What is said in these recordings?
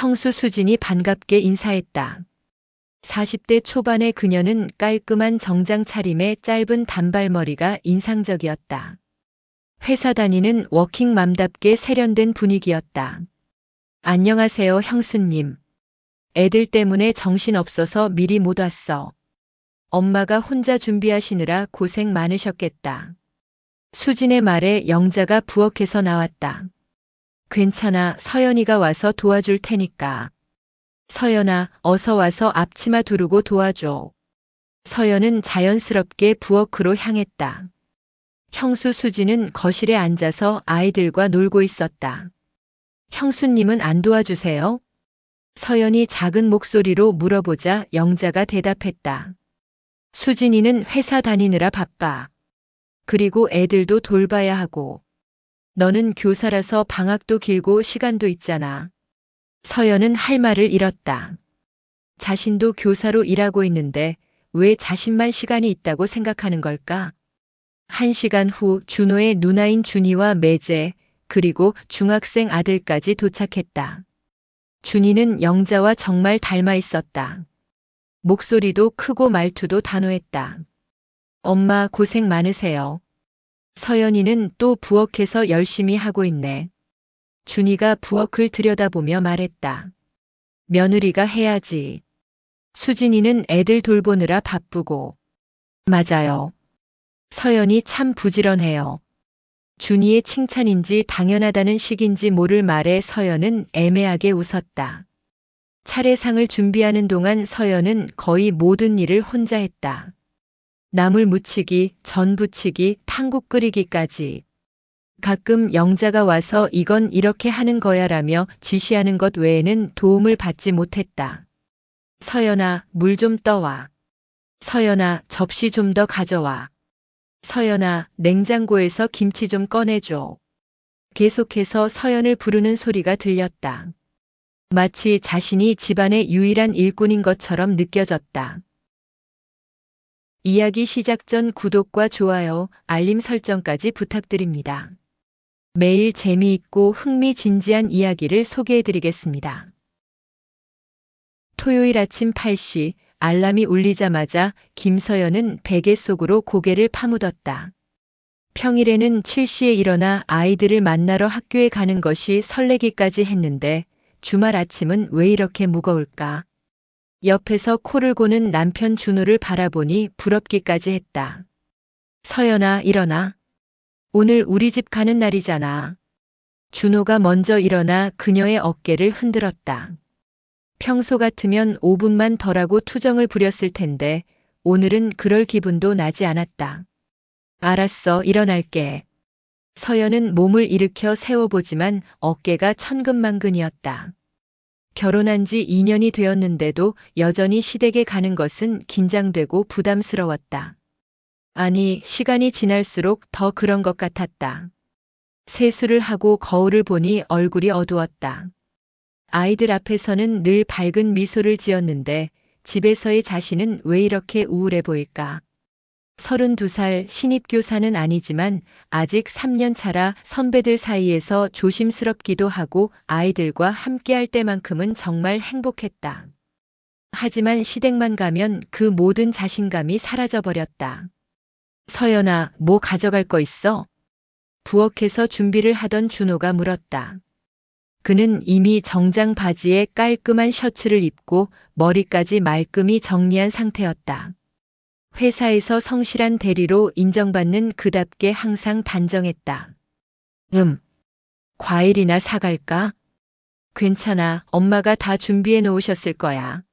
형수 수진이 반갑게 인사했다. 40대 초반의 그녀는 깔끔한 정장 차림에 짧은 단발머리가 인상적이었다. 회사 다니는 워킹맘답게 세련된 분위기였다. 안녕하세요, 형수님. 애들 때문에 정신없어서 미리 못 왔어. 엄마가 혼자 준비하시느라 고생 많으셨겠다. 수진의 말에 영자가 부엌에서 나왔다. 괜찮아, 서연이가 와서 도와줄 테니까. 서연아, 어서 와서 앞치마 두르고 도와줘. 서연은 자연스럽게 부엌으로 향했다. 형수 수진은 거실에 앉아서 아이들과 놀고 있었다. 형수님은 안 도와주세요? 서연이 작은 목소리로 물어보자 영자가 대답했다. 수진이는 회사 다니느라 바빠. 그리고 애들도 돌봐야 하고. 너는 교사라서 방학도 길고 시간도 있잖아. 서연은 할 말을 잃었다. 자신도 교사로 일하고 있는데 왜 자신만 시간이 있다고 생각하는 걸까? 1시간 후 준호의 누나인 준이와 매제 그리고 중학생 아들까지 도착했다. 준이는 영자와 정말 닮아 있었다. 목소리도 크고 말투도 단호했다. 엄마 고생 많으세요. 서연이는 또 부엌에서 열심히 하고 있네. 준이가 부엌을 들여다보며 말했다. 며느리가 해야지. 수진이는 애들 돌보느라 바쁘고. 맞아요. 서연이 참 부지런해요. 준이의 칭찬인지 당연하다는 식인지 모를 말에 서연은 애매하게 웃었다. 차례상을 준비하는 동안 서연은 거의 모든 일을 혼자 했다. 나물 무치기, 전 부치기, 탕국 끓이기까지. 가끔 영자가 와서 이건 이렇게 하는 거야라며 지시하는 것 외에는 도움을 받지 못했다. 서연아, 물 좀 떠와. 서연아, 접시 좀 더 가져와. 서연아, 냉장고에서 김치 좀 꺼내줘. 계속해서 서연을 부르는 소리가 들렸다. 마치 자신이 집안의 유일한 일꾼인 것처럼 느껴졌다. 이야기 시작 전 구독과 좋아요, 알림 설정까지 부탁드립니다. 매일 재미있고 흥미진지한 이야기를 소개해드리겠습니다. 토요일 아침 8시 알람이 울리자마자 김서연은 베개 속으로 고개를 파묻었다. 평일에는 7시에 일어나 아이들을 만나러 학교에 가는 것이 설레기까지 했는데 주말 아침은 왜 이렇게 무거울까? 옆에서 코를 고는 남편 준호를 바라보니 부럽기까지 했다. 서연아, 일어나. 오늘 우리 집 가는 날이잖아. 준호가 먼저 일어나 그녀의 어깨를 흔들었다. 평소 같으면 5분만 덜하고 투정을 부렸을 텐데 오늘은 그럴 기분도 나지 않았다. 알았어, 일어날게. 서연은 몸을 일으켜 세워보지만 어깨가 천근만근이었다. 결혼한 지 2년이 되었는데도 여전히 시댁에 가는 것은 긴장되고 부담스러웠다. 아니, 시간이 지날수록 더 그런 것 같았다. 세수를 하고 거울을 보니 얼굴이 어두웠다. 아이들 앞에서는 늘 밝은 미소를 지었는데 집에서의 자신은 왜 이렇게 우울해 보일까? 32살 신입교사는 아니지만 아직 3년 차라 선배들 사이에서 조심스럽기도 하고 아이들과 함께할 때만큼은 정말 행복했다. 하지만 시댁만 가면 그 모든 자신감이 사라져버렸다. 서연아, 뭐 가져갈 거 있어? 부엌에서 준비를 하던 준호가 물었다. 그는 이미 정장 바지에 깔끔한 셔츠를 입고 머리까지 말끔히 정리한 상태였다. 회사에서 성실한 대리로 인정받는 그답게 항상 단정했다. 과일이나 사갈까? 괜찮아, 엄마가 다 준비해 놓으셨을 거야.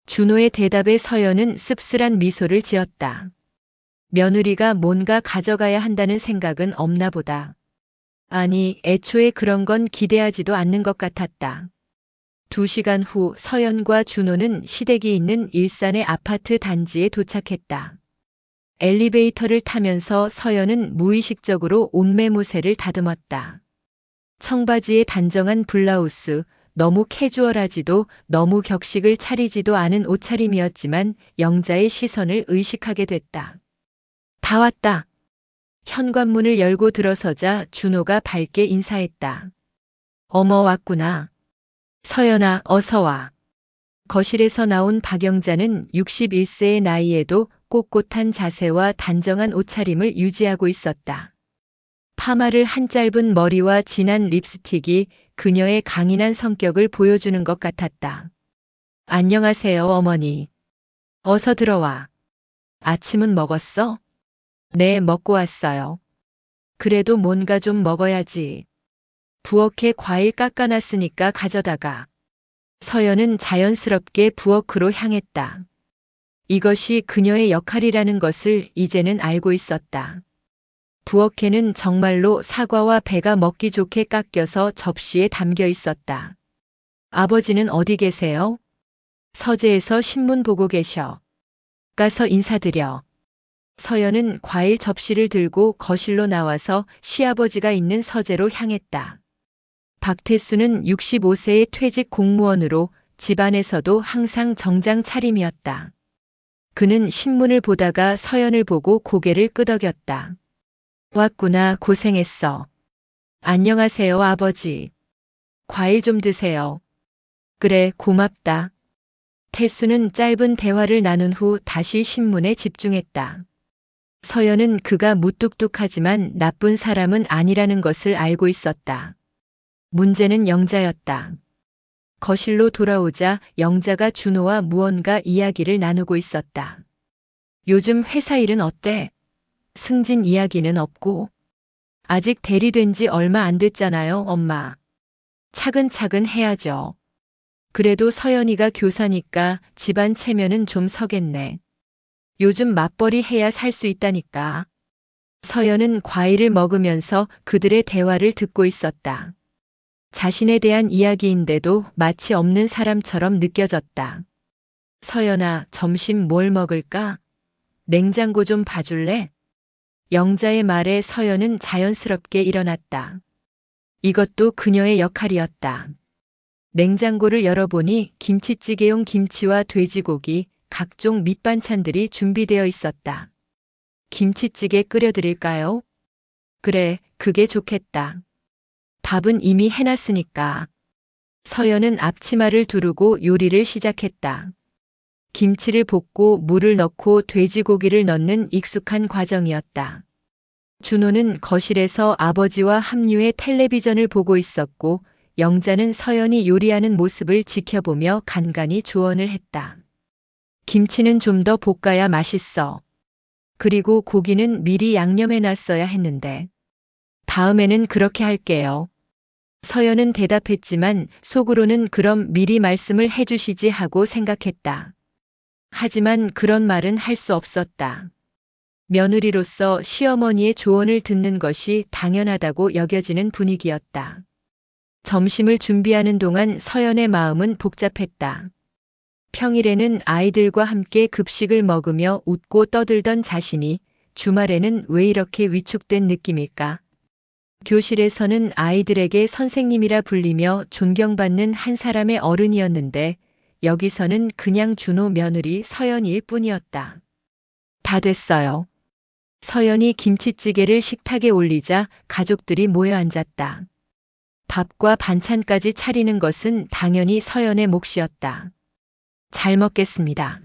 준호의 대답에 서연은 씁쓸한 미소를 지었다. 며느리가 뭔가 가져가야 한다는 생각은 없나 보다. 아니, 애초에 그런 건 기대하지도 않는 것 같았다. 2시간 후 서연과 준호는 시댁이 있는 일산의 아파트 단지에 도착했다. 엘리베이터를 타면서 서연은 무의식적으로 옷매무새를 다듬었다. 청바지에 단정한 블라우스, 너무 캐주얼하지도 너무 격식을 차리지도 않은 옷차림이었지만 영자의 시선을 의식하게 됐다. 다 왔다. 현관문을 열고 들어서자 준호가 밝게 인사했다. 어머, 왔구나. 서연아, 어서 와. 거실에서 나온 박영자는 61세의 나이에도 꼿꼿한 자세와 단정한 옷차림을 유지하고 있었다. 파마를 한 짧은 머리와 진한 립스틱이 그녀의 강인한 성격을 보여주는 것 같았다. 안녕하세요, 어머니. 어서 들어와. 아침은 먹었어? 네, 먹고 왔어요. 그래도 뭔가 좀 먹어야지. 부엌에 과일 깎아놨으니까 가져다가. 서연은 자연스럽게 부엌으로 향했다. 이것이 그녀의 역할이라는 것을 이제는 알고 있었다. 부엌에는 정말로 사과와 배가 먹기 좋게 깎여서 접시에 담겨 있었다. 아버지는 어디 계세요? 서재에서 신문 보고 계셔. 가서 인사드려. 서연은 과일 접시를 들고 거실로 나와서 시아버지가 있는 서재로 향했다. 박태수는 65세의 퇴직 공무원으로 집안에서도 항상 정장 차림이었다. 그는 신문을 보다가 서연을 보고 고개를 끄덕였다. 왔구나, 고생했어. 안녕하세요, 아버지. 과일 좀 드세요. 그래, 고맙다. 태수는 짧은 대화를 나눈 후 다시 신문에 집중했다. 서연은 그가 무뚝뚝하지만 나쁜 사람은 아니라는 것을 알고 있었다. 문제는 영자였다. 거실로 돌아오자 영자가 준호와 무언가 이야기를 나누고 있었다. 요즘 회사 일은 어때? 승진 이야기는 없고. 아직 대리된 지 얼마 안 됐잖아요, 엄마. 차근차근 해야죠. 그래도 서연이가 교사니까 집안 체면은 좀 서겠네. 요즘 맞벌이 해야 살 수 있다니까. 서연은 과일을 먹으면서 그들의 대화를 듣고 있었다. 자신에 대한 이야기인데도 마치 없는 사람처럼 느껴졌다. 서연아, 점심 뭘 먹을까? 냉장고 좀 봐줄래? 영자의 말에 서연은 자연스럽게 일어났다. 이것도 그녀의 역할이었다. 냉장고를 열어보니 김치찌개용 김치와 돼지고기, 각종 밑반찬들이 준비되어 있었다. 김치찌개 끓여드릴까요? 그래, 그게 좋겠다. 밥은 이미 해놨으니까. 서연은 앞치마를 두르고 요리를 시작했다. 김치를 볶고 물을 넣고 돼지고기를 넣는 익숙한 과정이었다. 준호는 거실에서 아버지와 합류해 텔레비전을 보고 있었고 영자는 서연이 요리하는 모습을 지켜보며 간간히 조언을 했다. 김치는 좀 더 볶아야 맛있어. 그리고 고기는 미리 양념해 놨어야 했는데. 다음에는 그렇게 할게요. 서연은 대답했지만 속으로는 그럼 미리 말씀을 해주시지 하고 생각했다. 하지만 그런 말은 할 수 없었다. 며느리로서 시어머니의 조언을 듣는 것이 당연하다고 여겨지는 분위기였다. 점심을 준비하는 동안 서연의 마음은 복잡했다. 평일에는 아이들과 함께 급식을 먹으며 웃고 떠들던 자신이 주말에는 왜 이렇게 위축된 느낌일까? 교실에서는 아이들에게 선생님이라 불리며 존경받는 한 사람의 어른이었는데 여기서는 그냥 준호 며느리 서연이일 뿐이었다. 다 됐어요. 서연이 김치찌개를 식탁에 올리자 가족들이 모여 앉았다. 밥과 반찬까지 차리는 것은 당연히 서연의 몫이었다. 잘 먹겠습니다.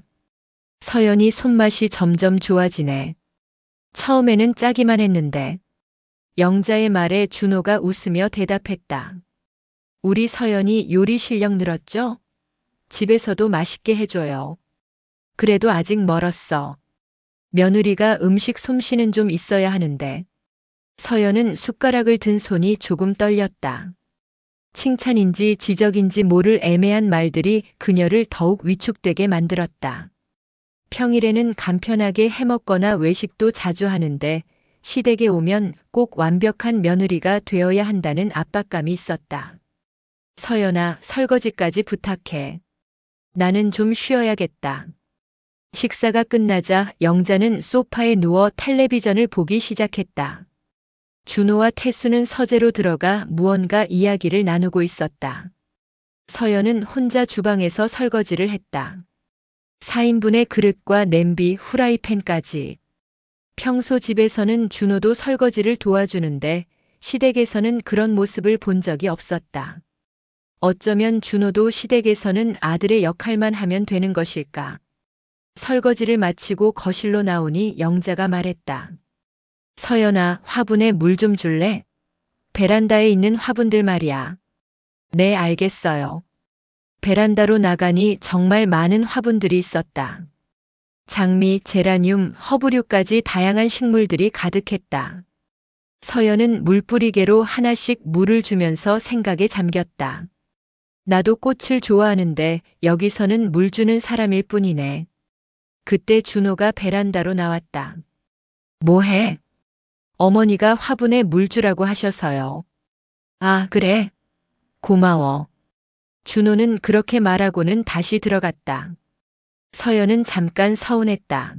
서연이 손맛이 점점 좋아지네. 처음에는 짜기만 했는데. 영자의 말에 준호가 웃으며 대답했다. 우리 서연이 요리 실력 늘었죠? 집에서도 맛있게 해줘요. 그래도 아직 멀었어. 며느리가 음식 솜씨는 좀 있어야 하는데. 서연은 숟가락을 든 손이 조금 떨렸다. 칭찬인지 지적인지 모를 애매한 말들이 그녀를 더욱 위축되게 만들었다. 평일에는 간편하게 해먹거나 외식도 자주 하는데 시댁에 오면 꼭 완벽한 며느리가 되어야 한다는 압박감이 있었다. 서연아, 설거지까지 부탁해. 나는 좀 쉬어야겠다. 식사가 끝나자 영자는 소파에 누워 텔레비전을 보기 시작했다. 준호와 태수는 서재로 들어가 무언가 이야기를 나누고 있었다. 서연은 혼자 주방에서 설거지를 했다. 4인분의 그릇과 냄비, 후라이팬까지. 평소 집에서는 준호도 설거지를 도와주는데 시댁에서는 그런 모습을 본 적이 없었다. 어쩌면 준호도 시댁에서는 아들의 역할만 하면 되는 것일까? 설거지를 마치고 거실로 나오니 영자가 말했다. 서연아, 화분에 물 좀 줄래? 베란다에 있는 화분들 말이야. 네, 알겠어요. 베란다로 나가니 정말 많은 화분들이 있었다. 장미, 제라늄, 허브류까지 다양한 식물들이 가득했다. 서연은 물뿌리개로 하나씩 물을 주면서 생각에 잠겼다. 나도 꽃을 좋아하는데 여기서는 물 주는 사람일 뿐이네. 그때 준호가 베란다로 나왔다. 뭐해? 어머니가 화분에 물 주라고 하셔서요. 아, 그래? 고마워. 준호는 그렇게 말하고는 다시 들어갔다. 서연은 잠깐 서운했다.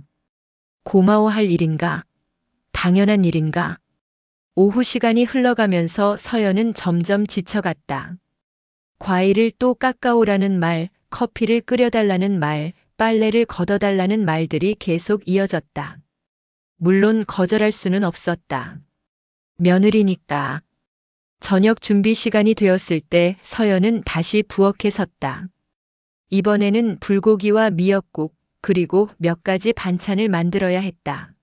고마워할 일인가? 당연한 일인가? 오후 시간이 흘러가면서 서연은 점점 지쳐갔다. 과일을 또 깎아오라는 말, 커피를 끓여달라는 말, 빨래를 걷어달라는 말들이 계속 이어졌다. 물론 거절할 수는 없었다. 며느리니까. 저녁 준비 시간이 되었을 때 서연은 다시 부엌에 섰다. 이번에는 불고기와 미역국, 그리고 몇 가지 반찬을 만들어야 했다.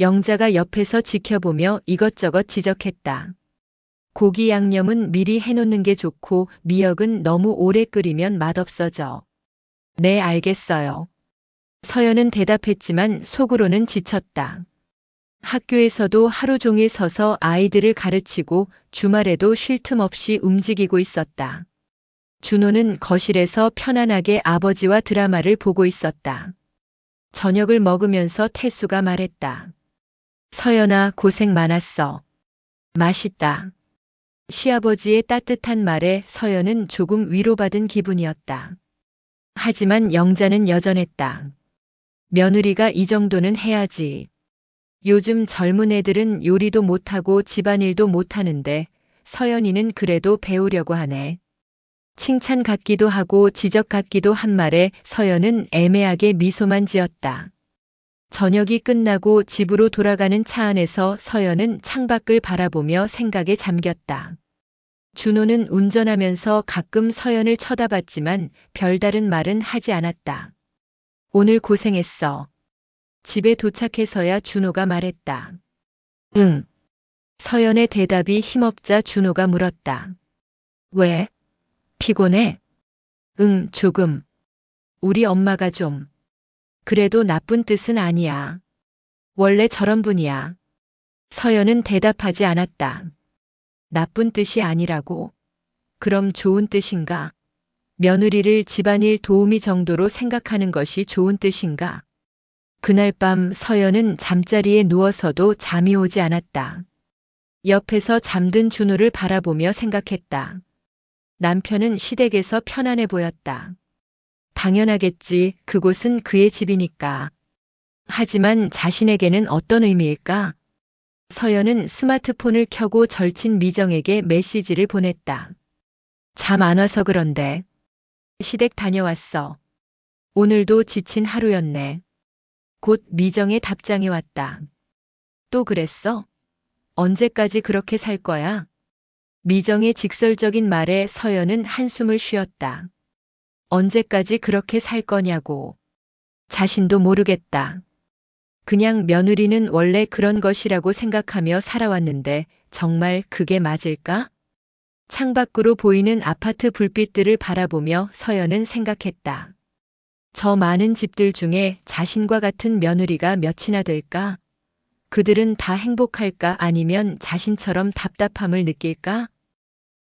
영자가 옆에서 지켜보며 이것저것 지적했다. 고기 양념은 미리 해놓는 게 좋고 미역은 너무 오래 끓이면 맛없어져. 네, 알겠어요. 서연은 대답했지만 속으로는 지쳤다. 학교에서도 하루 종일 서서 아이들을 가르치고 주말에도 쉴 틈 없이 움직이고 있었다. 준호는 거실에서 편안하게 아버지와 드라마를 보고 있었다. 저녁을 먹으면서 태수가 말했다. 서연아, 고생 많았어. 맛있다. 시아버지의 따뜻한 말에 서연은 조금 위로받은 기분이었다. 하지만 영자는 여전했다. 며느리가 이 정도는 해야지. 요즘 젊은 애들은 요리도 못하고 집안일도 못하는데 서연이는 그래도 배우려고 하네. 칭찬 같기도 하고 지적 같기도 한 말에 서연은 애매하게 미소만 지었다. 저녁이 끝나고 집으로 돌아가는 차 안에서 서연은 창밖을 바라보며 생각에 잠겼다. 준호는 운전하면서 가끔 서연을 쳐다봤지만 별다른 말은 하지 않았다. 오늘 고생했어. 집에 도착해서야 준호가 말했다. 응. 서연의 대답이 힘없자 준호가 물었다. 왜? 피곤해? 응, 조금. 우리 엄마가 좀. 그래도 나쁜 뜻은 아니야. 원래 저런 분이야. 서연은 대답하지 않았다. 나쁜 뜻이 아니라고? 그럼 좋은 뜻인가? 며느리를 집안일 도우미 정도로 생각하는 것이 좋은 뜻인가? 그날 밤 서연은 잠자리에 누워서도 잠이 오지 않았다. 옆에서 잠든 준호를 바라보며 생각했다. 남편은 시댁에서 편안해 보였다. 당연하겠지, 그곳은 그의 집이니까. 하지만 자신에게는 어떤 의미일까? 서연은 스마트폰을 켜고 절친 미정에게 메시지를 보냈다. 잠 안 와서 그런데. 시댁 다녀왔어. 오늘도 지친 하루였네. 곧 미정의 답장이 왔다. 또 그랬어? 언제까지 그렇게 살 거야? 미정의 직설적인 말에 서연은 한숨을 쉬었다. 언제까지 그렇게 살 거냐고. 자신도 모르겠다. 그냥 며느리는 원래 그런 것이라고 생각하며 살아왔는데 정말 그게 맞을까? 창밖으로 보이는 아파트 불빛들을 바라보며 서연은 생각했다. 저 많은 집들 중에 자신과 같은 며느리가 몇이나 될까? 그들은 다 행복할까 아니면 자신처럼 답답함을 느낄까?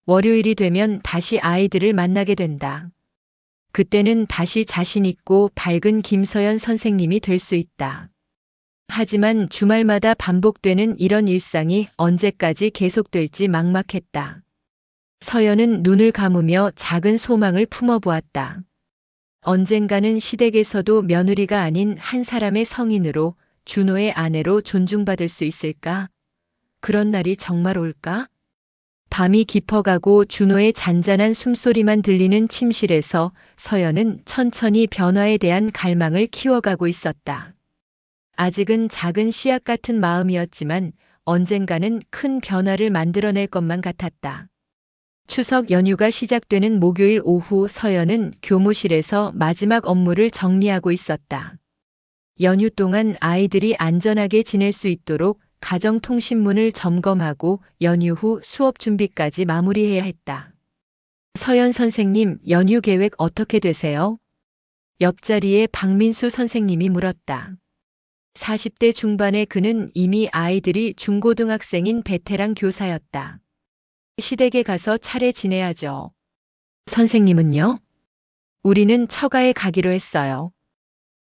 월요일이 되면 다시 아이들을 만나게 된다. 그때는 다시 자신 있고 밝은 김서연 선생님이 될 수 있다. 하지만 주말마다 반복되는 이런 일상이 언제까지 계속될지 막막했다. 서연은 눈을 감으며 작은 소망을 품어보았다. 언젠가는 시댁에서도 며느리가 아닌 한 사람의 성인으로 준호의 아내로 존중받을 수 있을까? 그런 날이 정말 올까? 밤이 깊어가고 준호의 잔잔한 숨소리만 들리는 침실에서 서연은 천천히 변화에 대한 갈망을 키워가고 있었다. 아직은 작은 씨앗 같은 마음이었지만 언젠가는 큰 변화를 만들어낼 것만 같았다. 추석 연휴가 시작되는 목요일 오후 서연은 교무실에서 마지막 업무를 정리하고 있었다. 연휴 동안 아이들이 안전하게 지낼 수 있도록 가정통신문을 점검하고 연휴 후 수업 준비까지 마무리해야 했다. 서연 선생님, 연휴 계획 어떻게 되세요? 옆자리에 박민수 선생님이 물었다. 40대 중반의 그는 이미 아이들이 중고등학생인 베테랑 교사였다. 시댁에 가서 차례 지내야죠. 선생님은요? 우리는 처가에 가기로 했어요.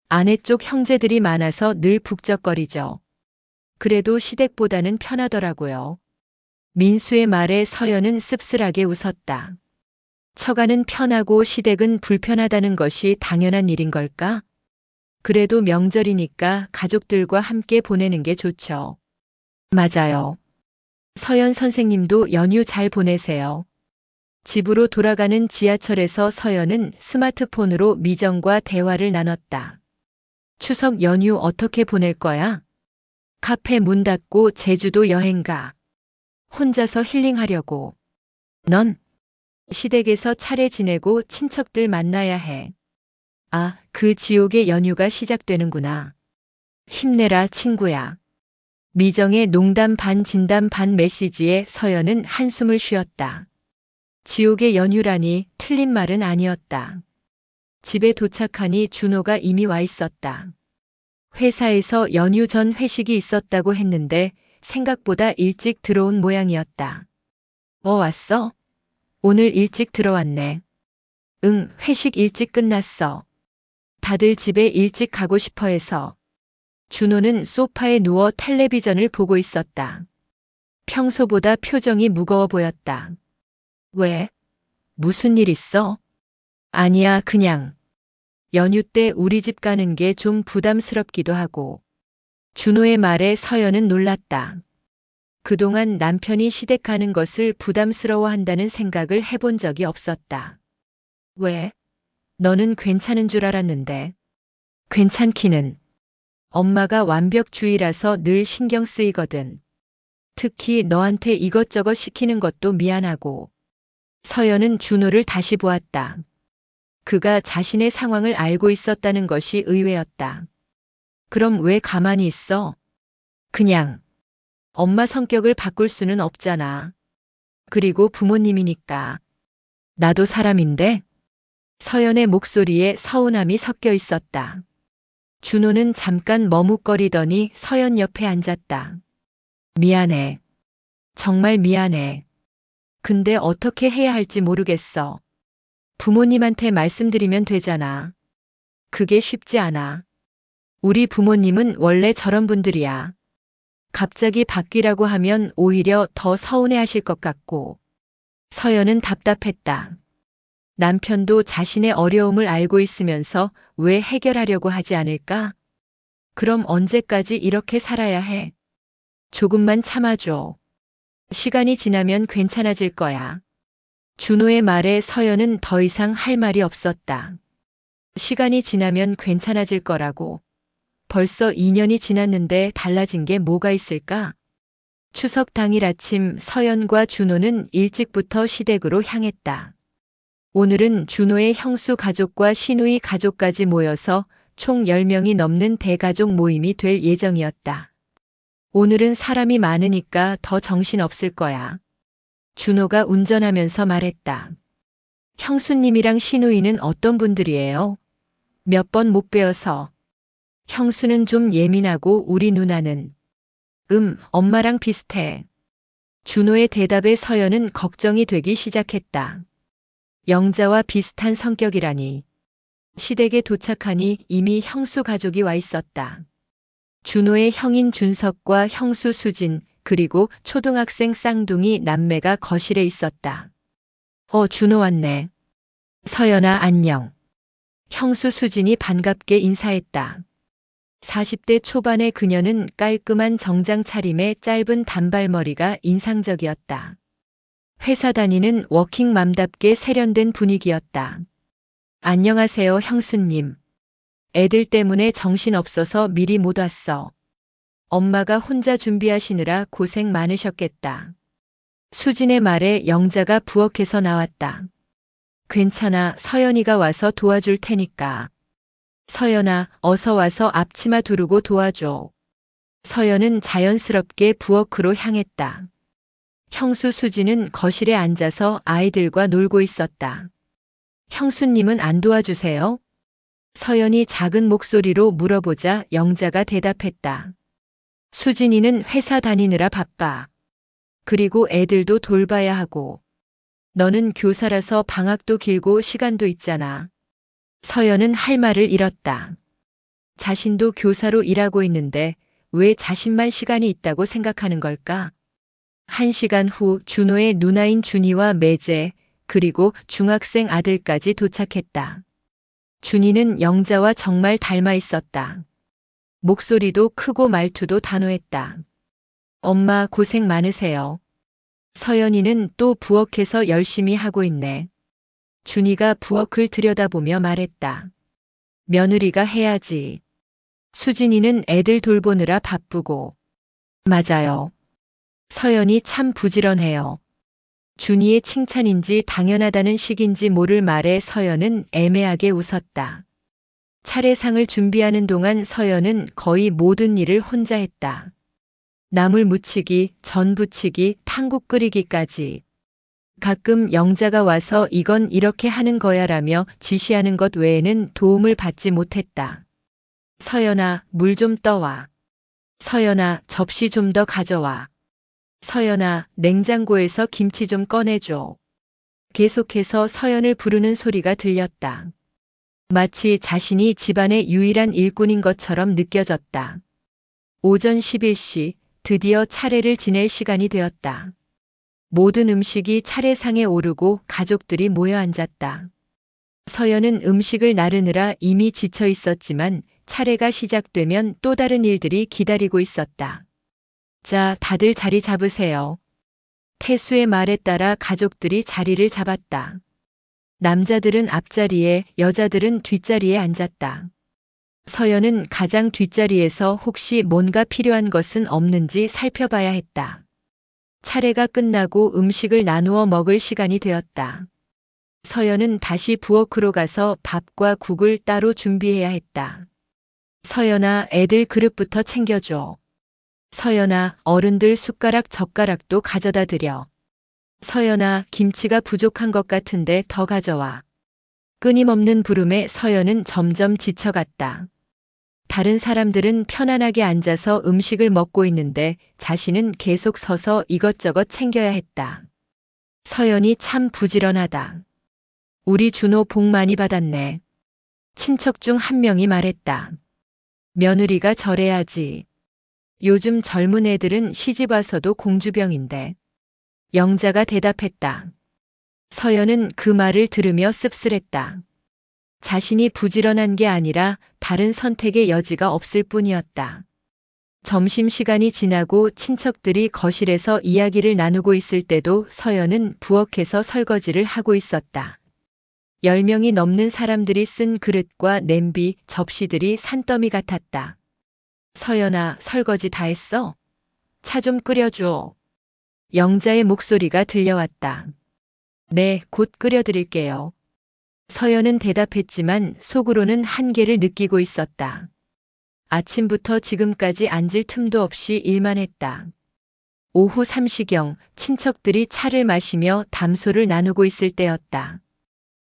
아내 쪽 형제들이 많아서 늘 북적거리죠. 그래도 시댁보다는 편하더라고요. 민수의 말에 서연은 씁쓸하게 웃었다. 처가는 편하고 시댁은 불편하다는 것이 당연한 일인 걸까? 그래도 명절이니까 가족들과 함께 보내는 게 좋죠. 맞아요. 서연 선생님도 연휴 잘 보내세요. 집으로 돌아가는 지하철에서 서연은 스마트폰으로 미정과 대화를 나눴다. 추석 연휴 어떻게 보낼 거야? 카페 문 닫고 제주도 여행 가. 혼자서 힐링하려고. 넌? 시댁에서 차례 지내고 친척들 만나야 해. 아, 그 지옥의 연휴가 시작되는구나. 힘내라, 친구야. 미정의 농담 반 진담 반 메시지에 서연은 한숨을 쉬었다. 지옥의 연휴라니 틀린 말은 아니었다. 집에 도착하니 준호가 이미 와 있었다. 회사에서 연휴 전 회식이 있었다고 했는데 생각보다 일찍 들어온 모양이었다. 왔어? 오늘 일찍 들어왔네. 응, 회식 일찍 끝났어. 다들 집에 일찍 가고 싶어 해서. 준호는 소파에 누워 텔레비전을 보고 있었다. 평소보다 표정이 무거워 보였다. 왜? 무슨 일 있어? 아니야, 그냥. 연휴 때 우리 집 가는 게 좀 부담스럽기도 하고. 준호의 말에 서연은 놀랐다. 그동안 남편이 시댁 가는 것을 부담스러워한다는 생각을 해본 적이 없었다. 왜? 너는 괜찮은 줄 알았는데. 괜찮기는. 엄마가 완벽주의라서 늘 신경 쓰이거든. 특히 너한테 이것저것 시키는 것도 미안하고. 서연은 준호를 다시 보았다. 그가 자신의 상황을 알고 있었다는 것이 의외였다. 그럼 왜 가만히 있어? 그냥. 엄마 성격을 바꿀 수는 없잖아. 그리고 부모님이니까. 나도 사람인데? 서연의 목소리에 서운함이 섞여 있었다. 준호는 잠깐 머뭇거리더니 서연 옆에 앉았다. 미안해. 정말 미안해. 근데 어떻게 해야 할지 모르겠어. 부모님한테 말씀드리면 되잖아. 그게 쉽지 않아. 우리 부모님은 원래 저런 분들이야. 갑자기 바뀌라고 하면 오히려 더 서운해하실 것 같고. 서연은 답답했다. 남편도 자신의 어려움을 알고 있으면서 왜 해결하려고 하지 않을까? 그럼 언제까지 이렇게 살아야 해? 조금만 참아줘. 시간이 지나면 괜찮아질 거야. 준호의 말에 서연은 더 이상 할 말이 없었다. 시간이 지나면 괜찮아질 거라고. 벌써 2년이 지났는데 달라진 게 뭐가 있을까? 추석 당일 아침 서연과 준호는 일찍부터 시댁으로 향했다. 오늘은 준호의 형수 가족과 시누이 가족까지 모여서 총 10명이 넘는 대가족 모임이 될 예정이었다. 오늘은 사람이 많으니까 더 정신없을 거야. 준호가 운전하면서 말했다. 형수님이랑 시누이는 어떤 분들이에요? 몇 번 못 뵈어서. 형수는 좀 예민하고 우리 누나는 엄마랑 비슷해. 준호의 대답에 서연은 걱정이 되기 시작했다. 영자와 비슷한 성격이라니. 시댁에 도착하니 이미 형수 가족이 와 있었다. 준호의 형인 준석과 형수 수진, 그리고 초등학생 쌍둥이 남매가 거실에 있었다. 준호 왔네. 서연아, 안녕. 형수 수진이 반갑게 인사했다. 40대 초반의 그녀는 깔끔한 정장 차림에 짧은 단발머리가 인상적이었다. 회사 다니는 워킹맘답게 세련된 분위기였다. 안녕하세요, 형수님. 애들 때문에 정신없어서 미리 못 왔어. 엄마가 혼자 준비하시느라 고생 많으셨겠다. 수진의 말에 영자가 부엌에서 나왔다. 괜찮아, 서연이가 와서 도와줄 테니까. 서연아, 어서 와서 앞치마 두르고 도와줘. 서연은 자연스럽게 부엌으로 향했다. 형수 수진은 거실에 앉아서 아이들과 놀고 있었다. 형수님은 안 도와주세요? 서연이 작은 목소리로 물어보자 영자가 대답했다. 수진이는 회사 다니느라 바빠. 그리고 애들도 돌봐야 하고. 너는 교사라서 방학도 길고 시간도 있잖아. 서연은 할 말을 잃었다. 자신도 교사로 일하고 있는데 왜 자신만 시간이 있다고 생각하는 걸까? 1시간 후 준호의 누나인 준이와 매제, 그리고 중학생 아들까지 도착했다. 준이는 영자와 정말 닮아 있었다. 목소리도 크고 말투도 단호했다. 엄마 고생 많으세요. 서연이는 또 부엌에서 열심히 하고 있네. 준이가 부엌을 들여다보며 말했다. 며느리가 해야지. 수진이는 애들 돌보느라 바쁘고. 맞아요. 서연이 참 부지런해요. 준이의 칭찬인지 당연하다는 식인지 모를 말에 서연은 애매하게 웃었다. 차례상을 준비하는 동안 서연은 거의 모든 일을 혼자 했다. 나물 무치기, 전 부치기, 탕국 끓이기까지. 가끔 영자가 와서 이건 이렇게 하는 거야라며 지시하는 것 외에는 도움을 받지 못했다. 서연아, 물 좀 떠와. 서연아, 접시 좀 더 가져와. 서연아, 냉장고에서 김치 좀 꺼내줘. 계속해서 서연을 부르는 소리가 들렸다. 마치 자신이 집안의 유일한 일꾼인 것처럼 느껴졌다. 오전 11시, 드디어 차례를 지낼 시간이 되었다. 모든 음식이 차례상에 오르고 가족들이 모여 앉았다. 서연은 음식을 나르느라 이미 지쳐 있었지만 차례가 시작되면 또 다른 일들이 기다리고 있었다. 자, 다들 자리 잡으세요. 태수의 말에 따라 가족들이 자리를 잡았다. 남자들은 앞자리에, 여자들은 뒷자리에 앉았다. 서연은 가장 뒷자리에서 혹시 뭔가 필요한 것은 없는지 살펴봐야 했다. 차례가 끝나고 음식을 나누어 먹을 시간이 되었다. 서연은 다시 부엌으로 가서 밥과 국을 따로 준비해야 했다. 서연아, 애들 그릇부터 챙겨줘. 서연아, 어른들 숟가락 젓가락도 가져다 드려. 서연아, 김치가 부족한 것 같은데 더 가져와. 끊임없는 부름에 서연은 점점 지쳐갔다. 다른 사람들은 편안하게 앉아서 음식을 먹고 있는데 자신은 계속 서서 이것저것 챙겨야 했다. 서연이 참 부지런하다. 우리 준호 복 많이 받았네. 친척 중 한 명이 말했다. 며느리가 저래야지. 요즘 젊은 애들은 시집 와서도 공주병인데. 영자가 대답했다. 서연은 그 말을 들으며 씁쓸했다. 자신이 부지런한 게 아니라 다른 선택의 여지가 없을 뿐이었다. 점심시간이 지나고 친척들이 거실에서 이야기를 나누고 있을 때도 서연은 부엌에서 설거지를 하고 있었다. 10명이 넘는 사람들이 쓴 그릇과 냄비, 접시들이 산더미 같았다. 서연아, 설거지 다 했어? 차 좀 끓여줘. 영자의 목소리가 들려왔다. 네, 곧 끓여드릴게요. 서연은 대답했지만 속으로는 한계를 느끼고 있었다. 아침부터 지금까지 앉을 틈도 없이 일만 했다. 오후 3시경 친척들이 차를 마시며 담소를 나누고 있을 때였다.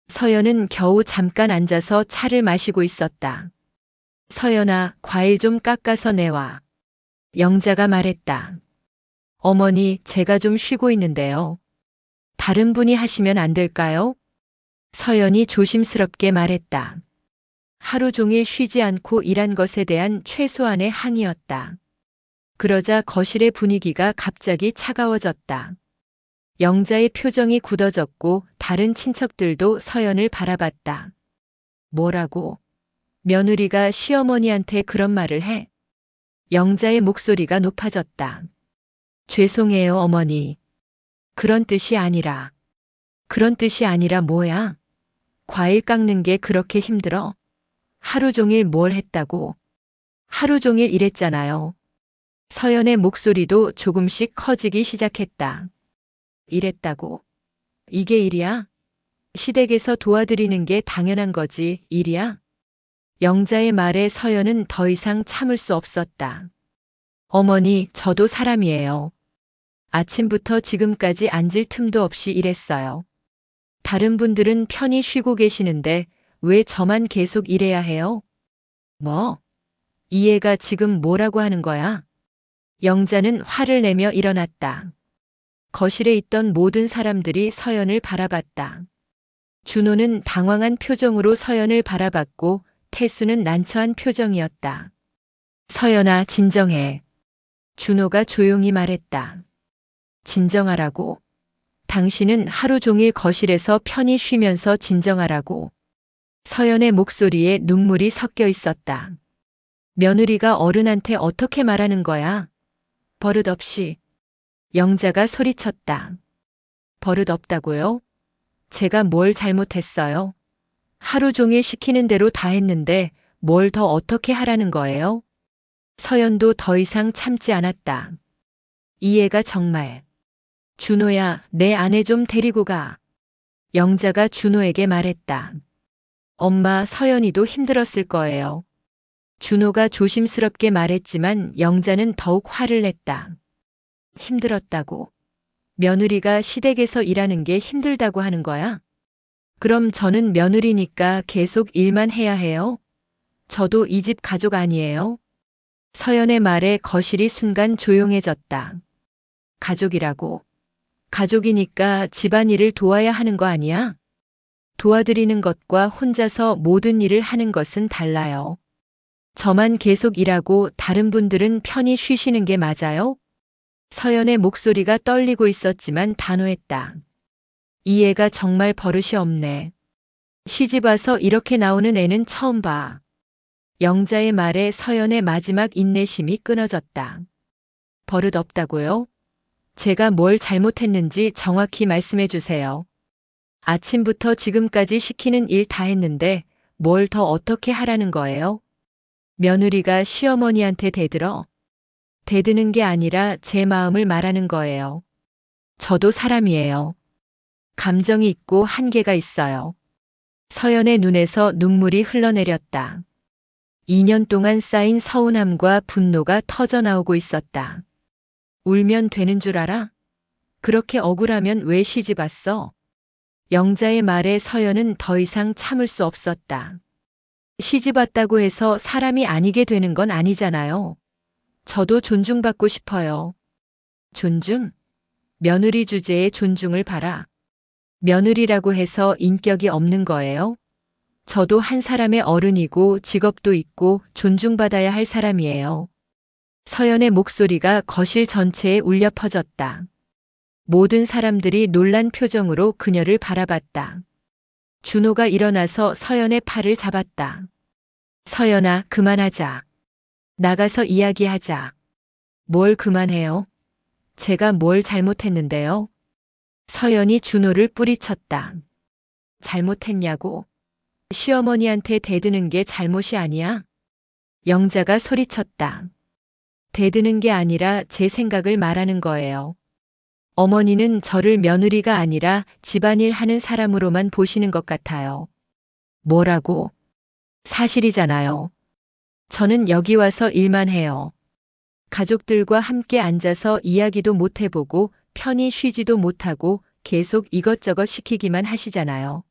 서연은 겨우 잠깐 앉아서 차를 마시고 있었다. 서연아, 과일 좀 깎아서 내와. 영자가 말했다. 어머니, 제가 좀 쉬고 있는데요. 다른 분이 하시면 안 될까요? 서연이 조심스럽게 말했다. 하루 종일 쉬지 않고 일한 것에 대한 최소한의 항의였다. 그러자 거실의 분위기가 갑자기 차가워졌다. 영자의 표정이 굳어졌고 다른 친척들도 서연을 바라봤다. 뭐라고? 며느리가 시어머니한테 그런 말을 해? 영자의 목소리가 높아졌다. 죄송해요, 어머니. 그런 뜻이 아니라. 그런 뜻이 아니라 뭐야? 과일 깎는 게 그렇게 힘들어? 하루 종일 뭘 했다고? 하루 종일 일했잖아요. 서연의 목소리도 조금씩 커지기 시작했다. 이랬다고. 이게 일이야? 시댁에서 도와드리는 게 당연한 거지, 일이야? 영자의 말에 서연은 더 이상 참을 수 없었다. 어머니, 저도 사람이에요. 아침부터 지금까지 앉을 틈도 없이 일했어요. 다른 분들은 편히 쉬고 계시는데 왜 저만 계속 일해야 해요? 뭐? 이 애가 지금 뭐라고 하는 거야? 영자는 화를 내며 일어났다. 거실에 있던 모든 사람들이 서연을 바라봤다. 준호는 당황한 표정으로 서연을 바라봤고 태수는 난처한 표정이었다. 서연아, 진정해. 준호가 조용히 말했다. 진정하라고. 당신은 하루 종일 거실에서 편히 쉬면서 진정하라고. 서연의 목소리에 눈물이 섞여 있었다. 며느리가 어른한테 어떻게 말하는 거야? 버릇없이. 영자가 소리쳤다. 버릇없다고요? 제가 뭘 잘못했어요? 하루 종일 시키는 대로 다 했는데 뭘 더 어떻게 하라는 거예요? 서연도 더 이상 참지 않았다. 이 애가 정말. 준호야, 내 아내 좀 데리고 가. 영자가 준호에게 말했다. 엄마, 서연이도 힘들었을 거예요. 준호가 조심스럽게 말했지만 영자는 더욱 화를 냈다. 힘들었다고. 며느리가 시댁에서 일하는 게 힘들다고 하는 거야? 그럼 저는 며느리니까 계속 일만 해야 해요? 저도 이 집 가족 아니에요? 서연의 말에 거실이 순간 조용해졌다. 가족이라고. 가족이니까 집안일을 도와야 하는 거 아니야? 도와드리는 것과 혼자서 모든 일을 하는 것은 달라요. 저만 계속 일하고 다른 분들은 편히 쉬시는 게 맞아요? 서연의 목소리가 떨리고 있었지만 단호했다. 이 애가 정말 버릇이 없네. 시집 와서 이렇게 나오는 애는 처음 봐. 영자의 말에 서연의 마지막 인내심이 끊어졌다. 버릇 없다고요? 제가 뭘 잘못했는지 정확히 말씀해 주세요. 아침부터 지금까지 시키는 일 다 했는데 뭘 더 어떻게 하라는 거예요? 며느리가 시어머니한테 대들어? 대드는 게 아니라 제 마음을 말하는 거예요. 저도 사람이에요. 감정이 있고 한계가 있어요. 서연의 눈에서 눈물이 흘러내렸다. 2년 동안 쌓인 서운함과 분노가 터져나오고 있었다. 울면 되는 줄 알아? 그렇게 억울하면 왜 시집 왔어? 영자의 말에 서연은 더 이상 참을 수 없었다. 시집 왔다고 해서 사람이 아니게 되는 건 아니잖아요. 저도 존중받고 싶어요. 존중? 며느리 주제에 존중을 바라. 며느리라고 해서 인격이 없는 거예요? 저도 한 사람의 어른이고 직업도 있고 존중받아야 할 사람이에요. 서연의 목소리가 거실 전체에 울려 퍼졌다. 모든 사람들이 놀란 표정으로 그녀를 바라봤다. 준호가 일어나서 서연의 팔을 잡았다. 서연아, 그만하자. 나가서 이야기하자. 뭘 그만해요? 제가 뭘 잘못했는데요? 서연이 준호를 뿌리쳤다. 잘못했냐고? 시어머니한테 대드는 게 잘못이 아니야? 영자가 소리쳤다. 대드는 게 아니라 제 생각을 말하는 거예요. 어머니는 저를 며느리가 아니라 집안일 하는 사람으로만 보시는 것 같아요. 뭐라고? 사실이잖아요. 저는 여기 와서 일만 해요. 가족들과 함께 앉아서 이야기도 못 해보고 편히 쉬지도 못하고 계속 이것저것 시키기만 하시잖아요.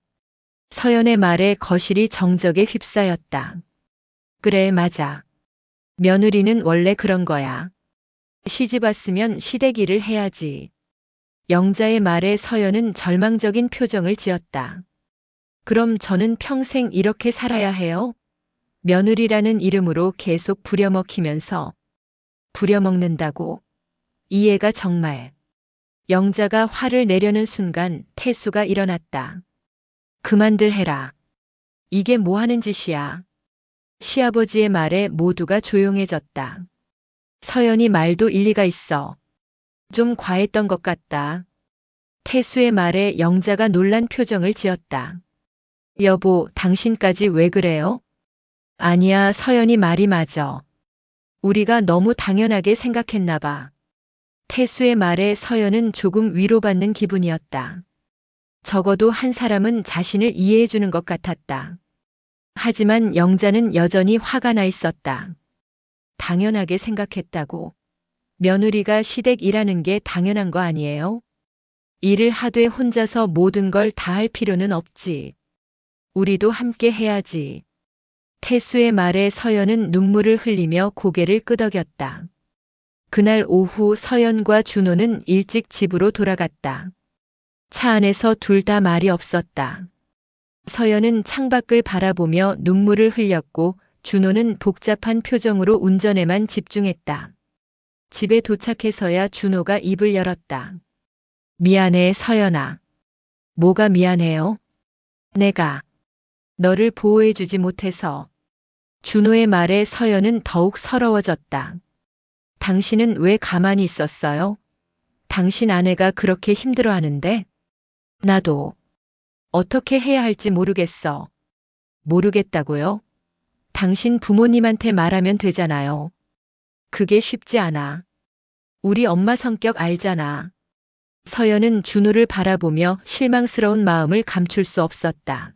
서연의 말에 거실이 정적에 휩싸였다. 그래, 맞아. 며느리는 원래 그런 거야. 시집 왔으면 시댁 일을 해야지. 영자의 말에 서연은 절망적인 표정을 지었다. 그럼 저는 평생 이렇게 살아야 해요? 며느리라는 이름으로 계속 부려먹히면서. 부려먹는다고. 이 애가 정말. 영자가 화를 내려는 순간 태수가 일어났다. 그만들 해라. 이게 뭐 하는 짓이야. 시아버지의 말에 모두가 조용해졌다. 서연이 말도 일리가 있어. 좀 과했던 것 같다. 태수의 말에 영자가 놀란 표정을 지었다. 여보, 당신까지 왜 그래요? 아니야, 서연이 말이 맞아. 우리가 너무 당연하게 생각했나 봐. 태수의 말에 서연은 조금 위로받는 기분이었다. 적어도 한 사람은 자신을 이해해주는 것 같았다. 하지만 영자는 여전히 화가 나 있었다. 당연하게 생각했다고. 며느리가 시댁 일하는 게 당연한 거 아니에요? 일을 하되 혼자서 모든 걸 다 할 필요는 없지. 우리도 함께 해야지. 태수의 말에 서연은 눈물을 흘리며 고개를 끄덕였다. 그날 오후 서연과 준호는 일찍 집으로 돌아갔다. 차 안에서 둘 다 말이 없었다. 서연은 창밖을 바라보며 눈물을 흘렸고 준호는 복잡한 표정으로 운전에만 집중했다. 집에 도착해서야 준호가 입을 열었다. 미안해, 서연아. 뭐가 미안해요? 내가 너를 보호해주지 못해서. 준호의 말에 서연은 더욱 서러워졌다. 당신은 왜 가만히 있었어요? 당신 아내가 그렇게 힘들어하는데? 나도 어떻게 해야 할지 모르겠어. 모르겠다고요? 당신 부모님한테 말하면 되잖아요. 그게 쉽지 않아. 우리 엄마 성격 알잖아. 서연은 준호를 바라보며 실망스러운 마음을 감출 수 없었다.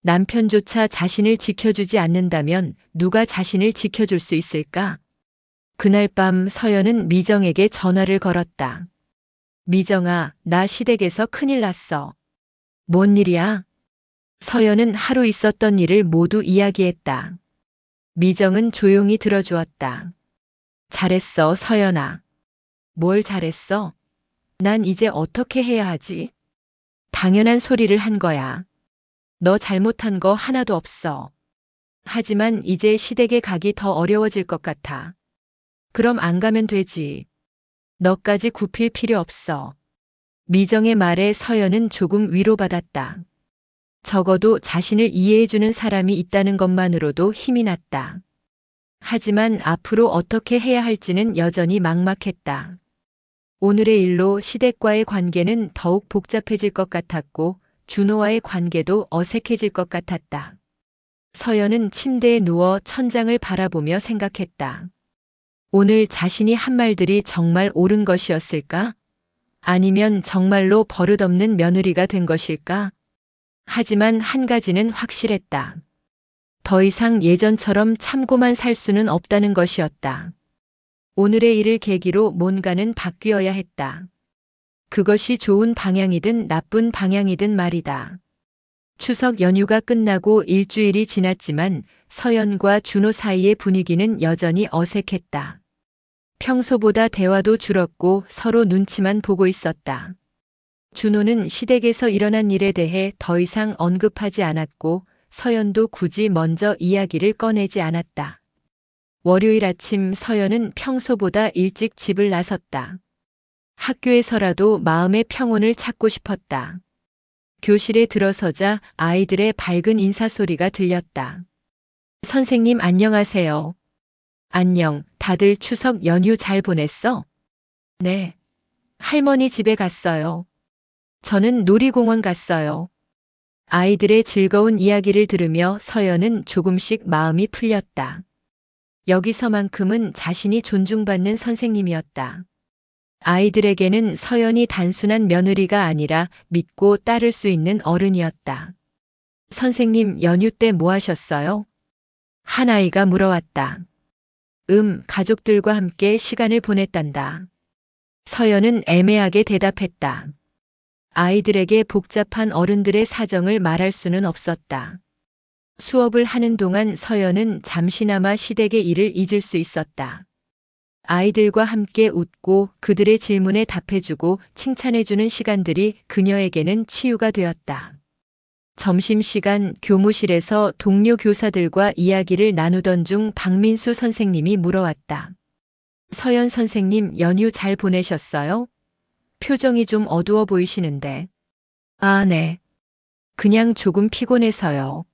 남편조차 자신을 지켜주지 않는다면 누가 자신을 지켜줄 수 있을까? 그날 밤 서연은 미정에게 전화를 걸었다. 미정아, 나 시댁에서 큰일 났어. 뭔 일이야? 서연은 하루 있었던 일을 모두 이야기했다. 미정은 조용히 들어주었다. 잘했어, 서연아. 뭘 잘했어? 난 이제 어떻게 해야 하지? 당연한 소리를 한 거야. 너 잘못한 거 하나도 없어. 하지만 이제 시댁에 가기 더 어려워질 것 같아. 그럼 안 가면 되지. 너까지 굽힐 필요 없어. 미정의 말에 서연은 조금 위로받았다. 적어도 자신을 이해해주는 사람이 있다는 것만으로도 힘이 났다. 하지만 앞으로 어떻게 해야 할지는 여전히 막막했다. 오늘의 일로 시댁과의 관계는 더욱 복잡해질 것 같았고 준호와의 관계도 어색해질 것 같았다. 서연은 침대에 누워 천장을 바라보며 생각했다. 오늘 자신이 한 말들이 정말 옳은 것이었을까? 아니면 정말로 버릇없는 며느리가 된 것일까? 하지만 한 가지는 확실했다. 더 이상 예전처럼 참고만 살 수는 없다는 것이었다. 오늘의 일을 계기로 뭔가는 바뀌어야 했다. 그것이 좋은 방향이든 나쁜 방향이든 말이다. 추석 연휴가 끝나고 일주일이 지났지만 서연과 준호 사이의 분위기는 여전히 어색했다. 평소보다 대화도 줄었고 서로 눈치만 보고 있었다. 준호는 시댁에서 일어난 일에 대해 더 이상 언급하지 않았고 서연도 굳이 먼저 이야기를 꺼내지 않았다. 월요일 아침 서연은 평소보다 일찍 집을 나섰다. 학교에서라도 마음의 평온을 찾고 싶었다. 교실에 들어서자 아이들의 밝은 인사소리가 들렸다. 선생님 안녕하세요. 안녕, 다들 추석 연휴 잘 보냈어? 네. 할머니 집에 갔어요. 저는 놀이공원 갔어요. 아이들의 즐거운 이야기를 들으며 서연은 조금씩 마음이 풀렸다. 여기서만큼은 자신이 존중받는 선생님이었다. 아이들에게는 서연이 단순한 며느리가 아니라 믿고 따를 수 있는 어른이었다. 선생님 연휴 때 뭐 하셨어요? 한 아이가 물어왔다. 가족들과 함께 시간을 보냈단다. 서연은 애매하게 대답했다. 아이들에게 복잡한 어른들의 사정을 말할 수는 없었다. 수업을 하는 동안 서연은 잠시나마 시댁의 일을 잊을 수 있었다. 아이들과 함께 웃고 그들의 질문에 답해주고 칭찬해주는 시간들이 그녀에게는 치유가 되었다. 점심시간 교무실에서 동료 교사들과 이야기를 나누던 중 박민수 선생님이 물어왔다. 서연 선생님 연휴 잘 보내셨어요? 표정이 좀 어두워 보이시는데. 아, 네. 그냥 조금 피곤해서요.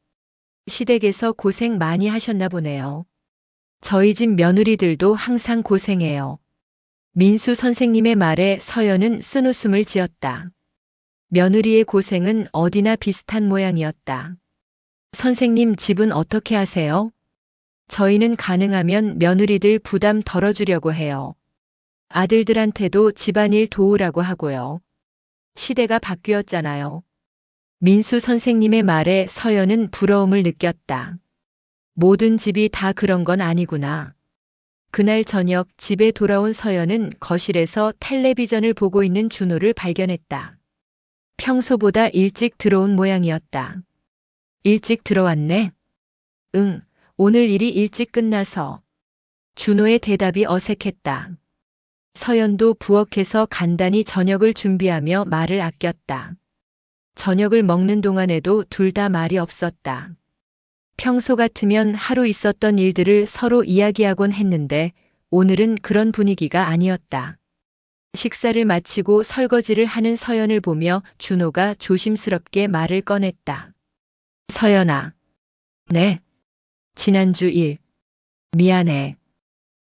시댁에서 고생 많이 하셨나 보네요. 저희 집 며느리들도 항상 고생해요. 민수 선생님의 말에 서연은 쓴웃음을 지었다. 며느리의 고생은 어디나 비슷한 모양이었다. 선생님 집은 어떻게 하세요? 저희는 가능하면 며느리들 부담 덜어주려고 해요. 아들들한테도 집안일 도우라고 하고요. 시대가 바뀌었잖아요. 민수 선생님의 말에 서연은 부러움을 느꼈다. 모든 집이 다 그런 건 아니구나. 그날 저녁 집에 돌아온 서연은 거실에서 텔레비전을 보고 있는 준호를 발견했다. 평소보다 일찍 들어온 모양이었다. 일찍 들어왔네? 응, 오늘 일이 일찍 끝나서. 준호의 대답이 어색했다. 서연도 부엌에서 간단히 저녁을 준비하며 말을 아꼈다. 저녁을 먹는 동안에도 둘 다 말이 없었다. 평소 같으면 하루 있었던 일들을 서로 이야기하곤 했는데 오늘은 그런 분위기가 아니었다. 식사를 마치고 설거지를 하는 서연을 보며 준호가 조심스럽게 말을 꺼냈다. 서연아. 네. 지난주 일. 미안해.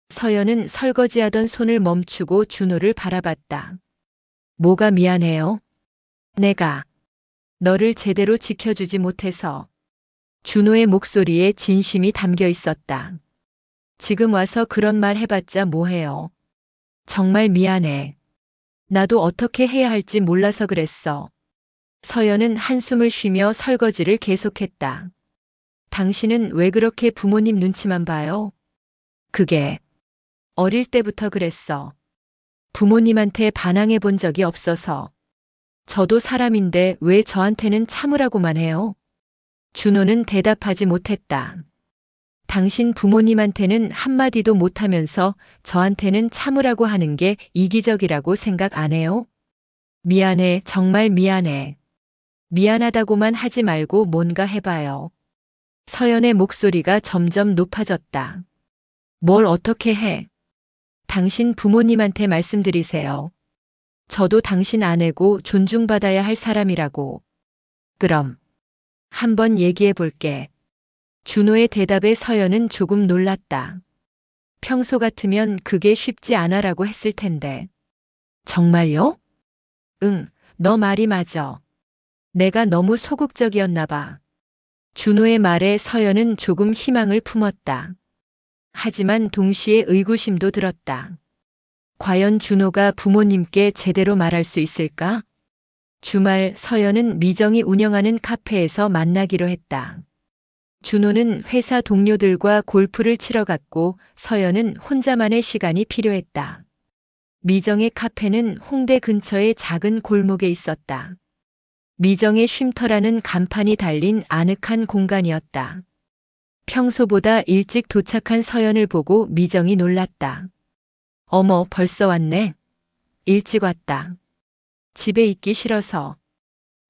서연은 설거지하던 손을 멈추고 준호를 바라봤다. 뭐가 미안해요? 내가 너를 제대로 지켜주지 못해서. 준호의 목소리에 진심이 담겨 있었다. 지금 와서 그런 말 해봤자 뭐해요. 정말 미안해. 나도 어떻게 해야 할지 몰라서 그랬어. 서연은 한숨을 쉬며 설거지를 계속했다. 당신은 왜 그렇게 부모님 눈치만 봐요? 그게 어릴 때부터 그랬어. 부모님한테 반항해 본 적이 없어서. 저도 사람인데 왜 저한테는 참으라고만 해요? 준호는 대답하지 못했다. 당신 부모님한테는 한마디도 못하면서 저한테는 참으라고 하는 게 이기적이라고 생각 안 해요? 미안해, 정말 미안해. 미안하다고만 하지 말고 뭔가 해봐요. 서연의 목소리가 점점 높아졌다. 뭘 어떻게 해? 당신 부모님한테 말씀드리세요. 저도 당신 아내고 존중받아야 할 사람이라고. 그럼 한번 얘기해 볼게. 준호의 대답에 서연은 조금 놀랐다. 평소 같으면 그게 쉽지 않아라고 했을 텐데. 정말요? 응, 너 말이 맞아. 내가 너무 소극적이었나 봐. 준호의 말에 서연은 조금 희망을 품었다. 하지만 동시에 의구심도 들었다. 과연 준호가 부모님께 제대로 말할 수 있을까? 주말 서연은 미정이 운영하는 카페에서 만나기로 했다. 준호는 회사 동료들과 골프를 치러 갔고 서연은 혼자만의 시간이 필요했다. 미정의 카페는 홍대 근처의 작은 골목에 있었다. 미정의 쉼터라는 간판이 달린 아늑한 공간이었다. 평소보다 일찍 도착한 서연을 보고 미정이 놀랐다. 어머, 벌써 왔네. 일찍 왔다. 집에 있기 싫어서.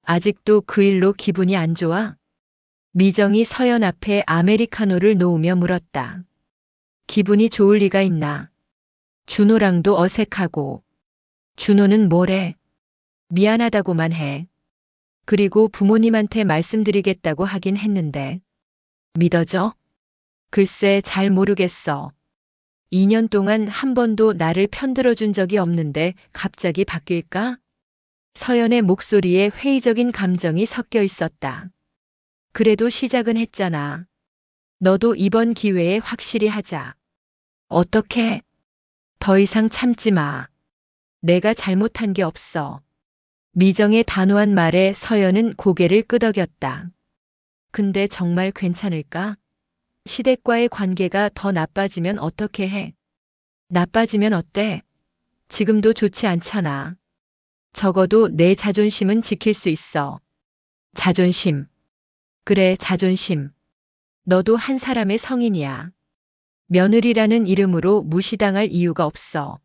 아직도 그 일로 기분이 안 좋아? 미정이 서연 앞에 아메리카노를 놓으며 물었다. 기분이 좋을 리가 있나? 준호랑도 어색하고. 준호는 뭐래? 미안하다고만 해. 그리고 부모님한테 말씀드리겠다고 하긴 했는데. 믿어져? 글쎄 잘 모르겠어. 2년 동안 한 번도 나를 편들어준 적이 없는데 갑자기 바뀔까? 서연의 목소리에 회의적인 감정이 섞여 있었다. 그래도 시작은 했잖아. 너도 이번 기회에 확실히 하자. 어떻게? 더 이상 참지 마. 내가 잘못한 게 없어. 미정의 단호한 말에 서연은 고개를 끄덕였다. 근데 정말 괜찮을까? 시댁과의 관계가 더 나빠지면 어떻게 해? 나빠지면 어때? 지금도 좋지 않잖아. 적어도 내 자존심은 지킬 수 있어. 자존심. 그래, 자존심. 너도 한 사람의 성인이야. 며느리라는 이름으로 무시당할 이유가 없어.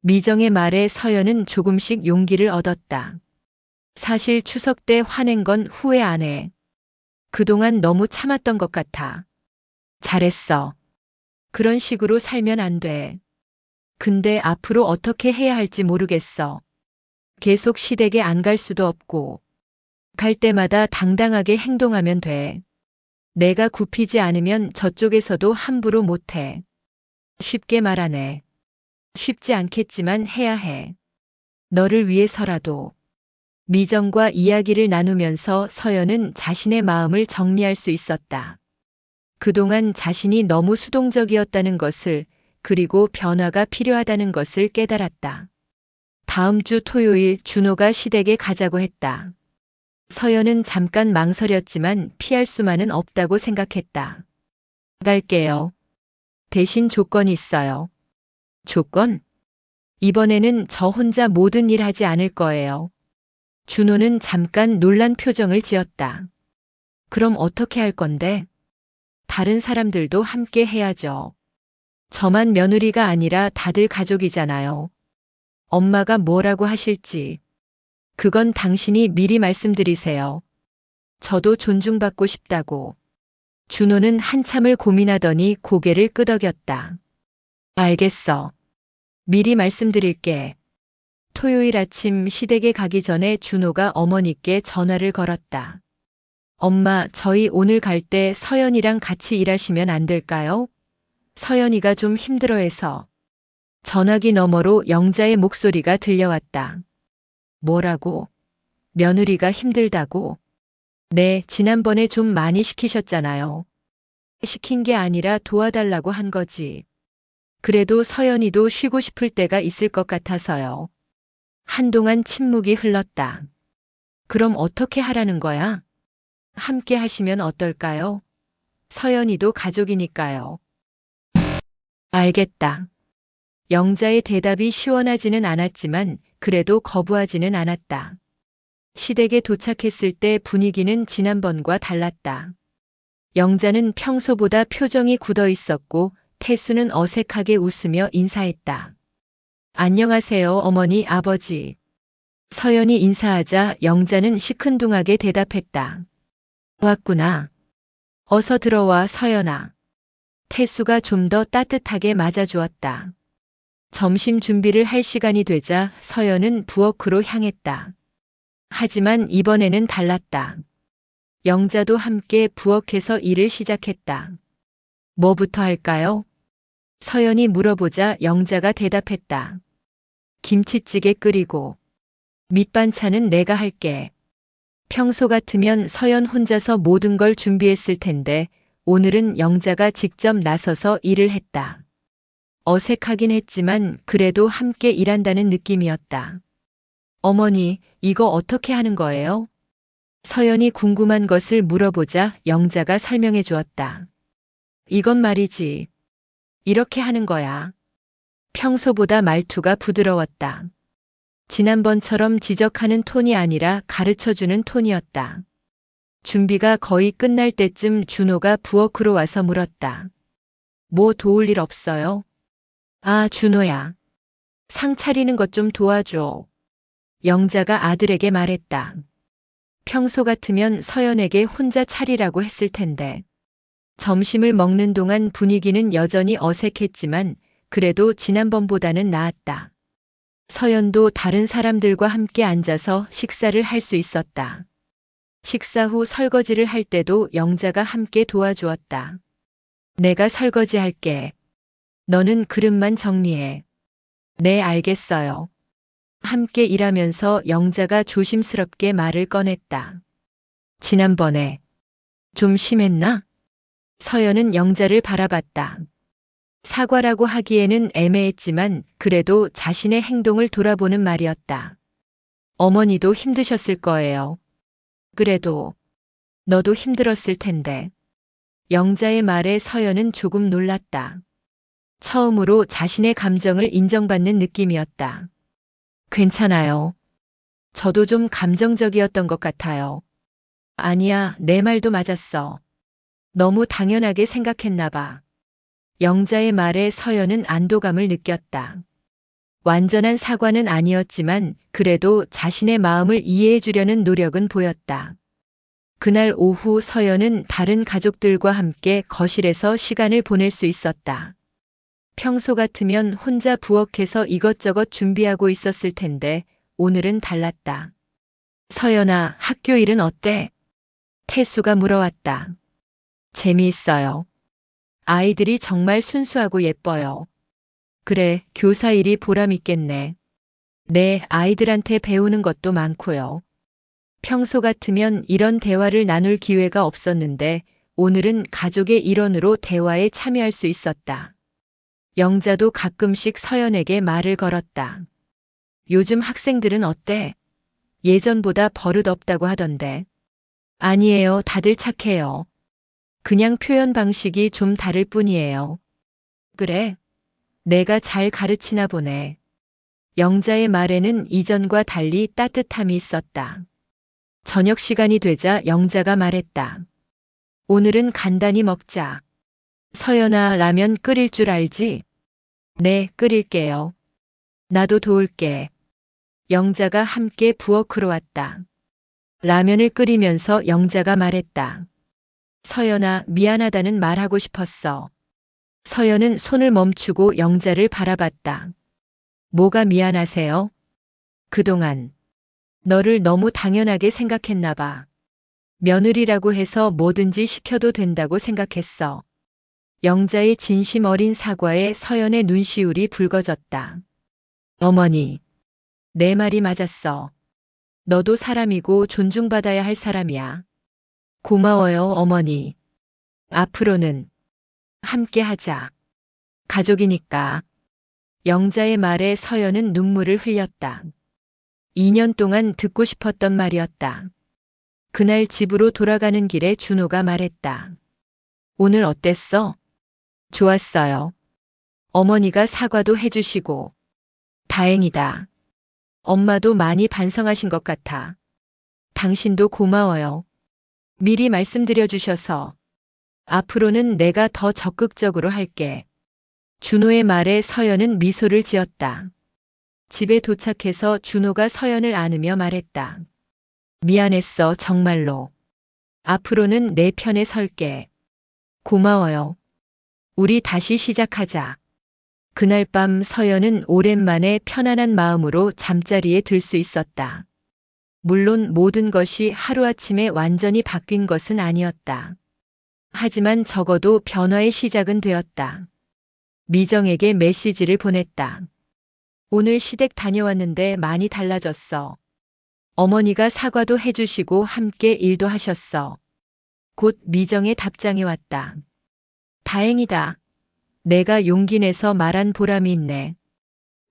미정의 말에 서연은 조금씩 용기를 얻었다. 사실 추석 때 화낸 건 후회 안 해. 그동안 너무 참았던 것 같아. 잘했어. 그런 식으로 살면 안 돼. 근데 앞으로 어떻게 해야 할지 모르겠어. 계속 시댁에 안 갈 수도 없고. 갈 때마다 당당하게 행동하면 돼. 내가 굽히지 않으면 저쪽에서도 함부로 못해. 쉽게 말하네. 쉽지 않겠지만 해야 해. 너를 위해서라도. 미정과 이야기를 나누면서 서연은 자신의 마음을 정리할 수 있었다. 그동안 자신이 너무 수동적이었다는 것을, 그리고 변화가 필요하다는 것을 깨달았다. 다음 주 토요일 준호가 시댁에 가자고 했다. 서연은 잠깐 망설였지만 피할 수만은 없다고 생각했다. 갈게요. 대신 조건이 있어요. 조건? 이번에는 저 혼자 모든 일 하지 않을 거예요. 준호는 잠깐 놀란 표정을 지었다. 그럼 어떻게 할 건데? 다른 사람들도 함께 해야죠. 저만 며느리가 아니라 다들 가족이잖아요. 엄마가 뭐라고 하실지. 그건 당신이 미리 말씀드리세요. 저도 존중받고 싶다고. 준호는 한참을 고민하더니 고개를 끄덕였다. 알겠어. 미리 말씀드릴게. 토요일 아침 시댁에 가기 전에 준호가 어머니께 전화를 걸었다. 엄마, 저희 오늘 갈 때 서연이랑 같이 일하시면 안 될까요? 서연이가 좀 힘들어해서. 전화기 너머로 영자의 목소리가 들려왔다. 뭐라고? 며느리가 힘들다고? 네, 지난번에 좀 많이 시키셨잖아요. 시킨 게 아니라 도와달라고 한 거지. 그래도 서연이도 쉬고 싶을 때가 있을 것 같아서요. 한동안 침묵이 흘렀다. 그럼 어떻게 하라는 거야? 함께 하시면 어떨까요? 서연이도 가족이니까요. 알겠다. 영자의 대답이 시원하지는 않았지만 그래도 거부하지는 않았다. 시댁에 도착했을 때 분위기는 지난번과 달랐다. 영자는 평소보다 표정이 굳어 있었고 태수는 어색하게 웃으며 인사했다. 안녕하세요, 어머니, 아버지. 서연이 인사하자 영자는 시큰둥하게 대답했다. 왔구나. 어서 들어와, 서연아. 태수가 좀 더 따뜻하게 맞아주었다. 점심 준비를 할 시간이 되자 서연은 부엌으로 향했다. 하지만 이번에는 달랐다. 영자도 함께 부엌에서 일을 시작했다. 뭐부터 할까요? 서연이 물어보자 영자가 대답했다. 김치찌개 끓이고. 밑반찬은 내가 할게. 평소 같으면 서연 혼자서 모든 걸 준비했을 텐데 오늘은 영자가 직접 나서서 일을 했다. 어색하긴 했지만 그래도 함께 일한다는 느낌이었다. 어머니, 이거 어떻게 하는 거예요? 서연이 궁금한 것을 물어보자 영자가 설명해 주었다. 이건 말이지. 이렇게 하는 거야. 평소보다 말투가 부드러웠다. 지난번처럼 지적하는 톤이 아니라 가르쳐주는 톤이었다. 준비가 거의 끝날 때쯤 준호가 부엌으로 와서 물었다. 뭐 도울 일 없어요? 아, 준호야. 상 차리는 것 좀 도와줘. 영자가 아들에게 말했다. 평소 같으면 서연에게 혼자 차리라고 했을 텐데. 점심을 먹는 동안 분위기는 여전히 어색했지만 그래도 지난번보다는 나았다. 서연도 다른 사람들과 함께 앉아서 식사를 할 수 있었다. 식사 후 설거지를 할 때도 영자가 함께 도와주었다. 내가 설거지 할게. 너는 그릇만 정리해. 네, 알겠어요. 함께 일하면서 영자가 조심스럽게 말을 꺼냈다. 지난번에 좀 심했나? 서연은 영자를 바라봤다. 사과라고 하기에는 애매했지만 그래도 자신의 행동을 돌아보는 말이었다. 어머니도 힘드셨을 거예요. 그래도 너도 힘들었을 텐데. 영자의 말에 서연은 조금 놀랐다. 처음으로 자신의 감정을 인정받는 느낌이었다. 괜찮아요. 저도 좀 감정적이었던 것 같아요. 아니야, 내 말도 맞았어. 너무 당연하게 생각했나 봐. 영자의 말에 서연은 안도감을 느꼈다. 완전한 사과는 아니었지만 그래도 자신의 마음을 이해해 주려는 노력은 보였다. 그날 오후 서연은 다른 가족들과 함께 거실에서 시간을 보낼 수 있었다. 평소 같으면 혼자 부엌에서 이것저것 준비하고 있었을 텐데 오늘은 달랐다. 서연아, 학교 일은 어때? 태수가 물어왔다. 재미있어요. 아이들이 정말 순수하고 예뻐요. 그래, 교사 일이 보람있겠네. 네, 아이들한테 배우는 것도 많고요. 평소 같으면 이런 대화를 나눌 기회가 없었는데 오늘은 가족의 일원으로 대화에 참여할 수 있었다. 영자도 가끔씩 서연에게 말을 걸었다. 요즘 학생들은 어때? 예전보다 버릇 없다고 하던데. 아니에요. 다들 착해요. 그냥 표현 방식이 좀 다를 뿐이에요. 그래? 내가 잘 가르치나 보네. 영자의 말에는 이전과 달리 따뜻함이 있었다. 저녁 시간이 되자 영자가 말했다. 오늘은 간단히 먹자. 서연아, 라면 끓일 줄 알지? 네, 끓일게요. 나도 도울게. 영자가 함께 부엌으로 왔다. 라면을 끓이면서 영자가 말했다. 서연아, 미안하다는 말하고 싶었어. 서연은 손을 멈추고 영자를 바라봤다. 뭐가 미안하세요? 그동안 너를 너무 당연하게 생각했나 봐. 며느리라고 해서 뭐든지 시켜도 된다고 생각했어. 영자의 진심 어린 사과에 서연의 눈시울이 붉어졌다. 어머니, 내 말이 맞았어. 너도 사람이고 존중받아야 할 사람이야. 고마워요, 어머니. 앞으로는 함께 하자. 가족이니까. 영자의 말에 서연은 눈물을 흘렸다. 2년 동안 듣고 싶었던 말이었다. 그날 집으로 돌아가는 길에 준호가 말했다. 오늘 어땠어? 좋았어요. 어머니가 사과도 해주시고. 다행이다. 엄마도 많이 반성하신 것 같아. 당신도 고마워요. 미리 말씀드려 주셔서. 앞으로는 내가 더 적극적으로 할게. 준호의 말에 서연은 미소를 지었다. 집에 도착해서 준호가 서연을 안으며 말했다. 미안했어, 정말로. 앞으로는 내 편에 설게. 고마워요. 우리 다시 시작하자. 그날 밤 서연은 오랜만에 편안한 마음으로 잠자리에 들 수 있었다. 물론 모든 것이 하루아침에 완전히 바뀐 것은 아니었다. 하지만 적어도 변화의 시작은 되었다. 미정에게 메시지를 보냈다. 오늘 시댁 다녀왔는데 많이 달라졌어. 어머니가 사과도 해주시고 함께 일도 하셨어. 곧 미정의 답장이 왔다. 다행이다. 내가 용기 내서 말한 보람이 있네.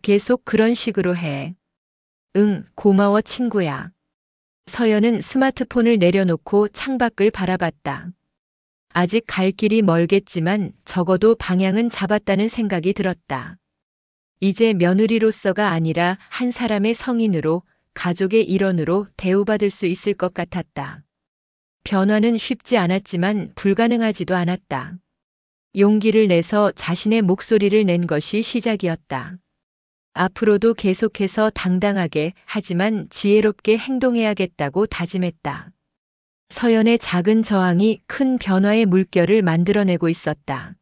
계속 그런 식으로 해. 응, 고마워 친구야. 서연은 스마트폰을 내려놓고 창밖을 바라봤다. 아직 갈 길이 멀겠지만 적어도 방향은 잡았다는 생각이 들었다. 이제 며느리로서가 아니라 한 사람의 성인으로, 가족의 일원으로 대우받을 수 있을 것 같았다. 변화는 쉽지 않았지만 불가능하지도 않았다. 용기를 내서 자신의 목소리를 낸 것이 시작이었다. 앞으로도 계속해서 당당하게 하지만 지혜롭게 행동해야겠다고 다짐했다. 서연의 작은 저항이 큰 변화의 물결을 만들어내고 있었다.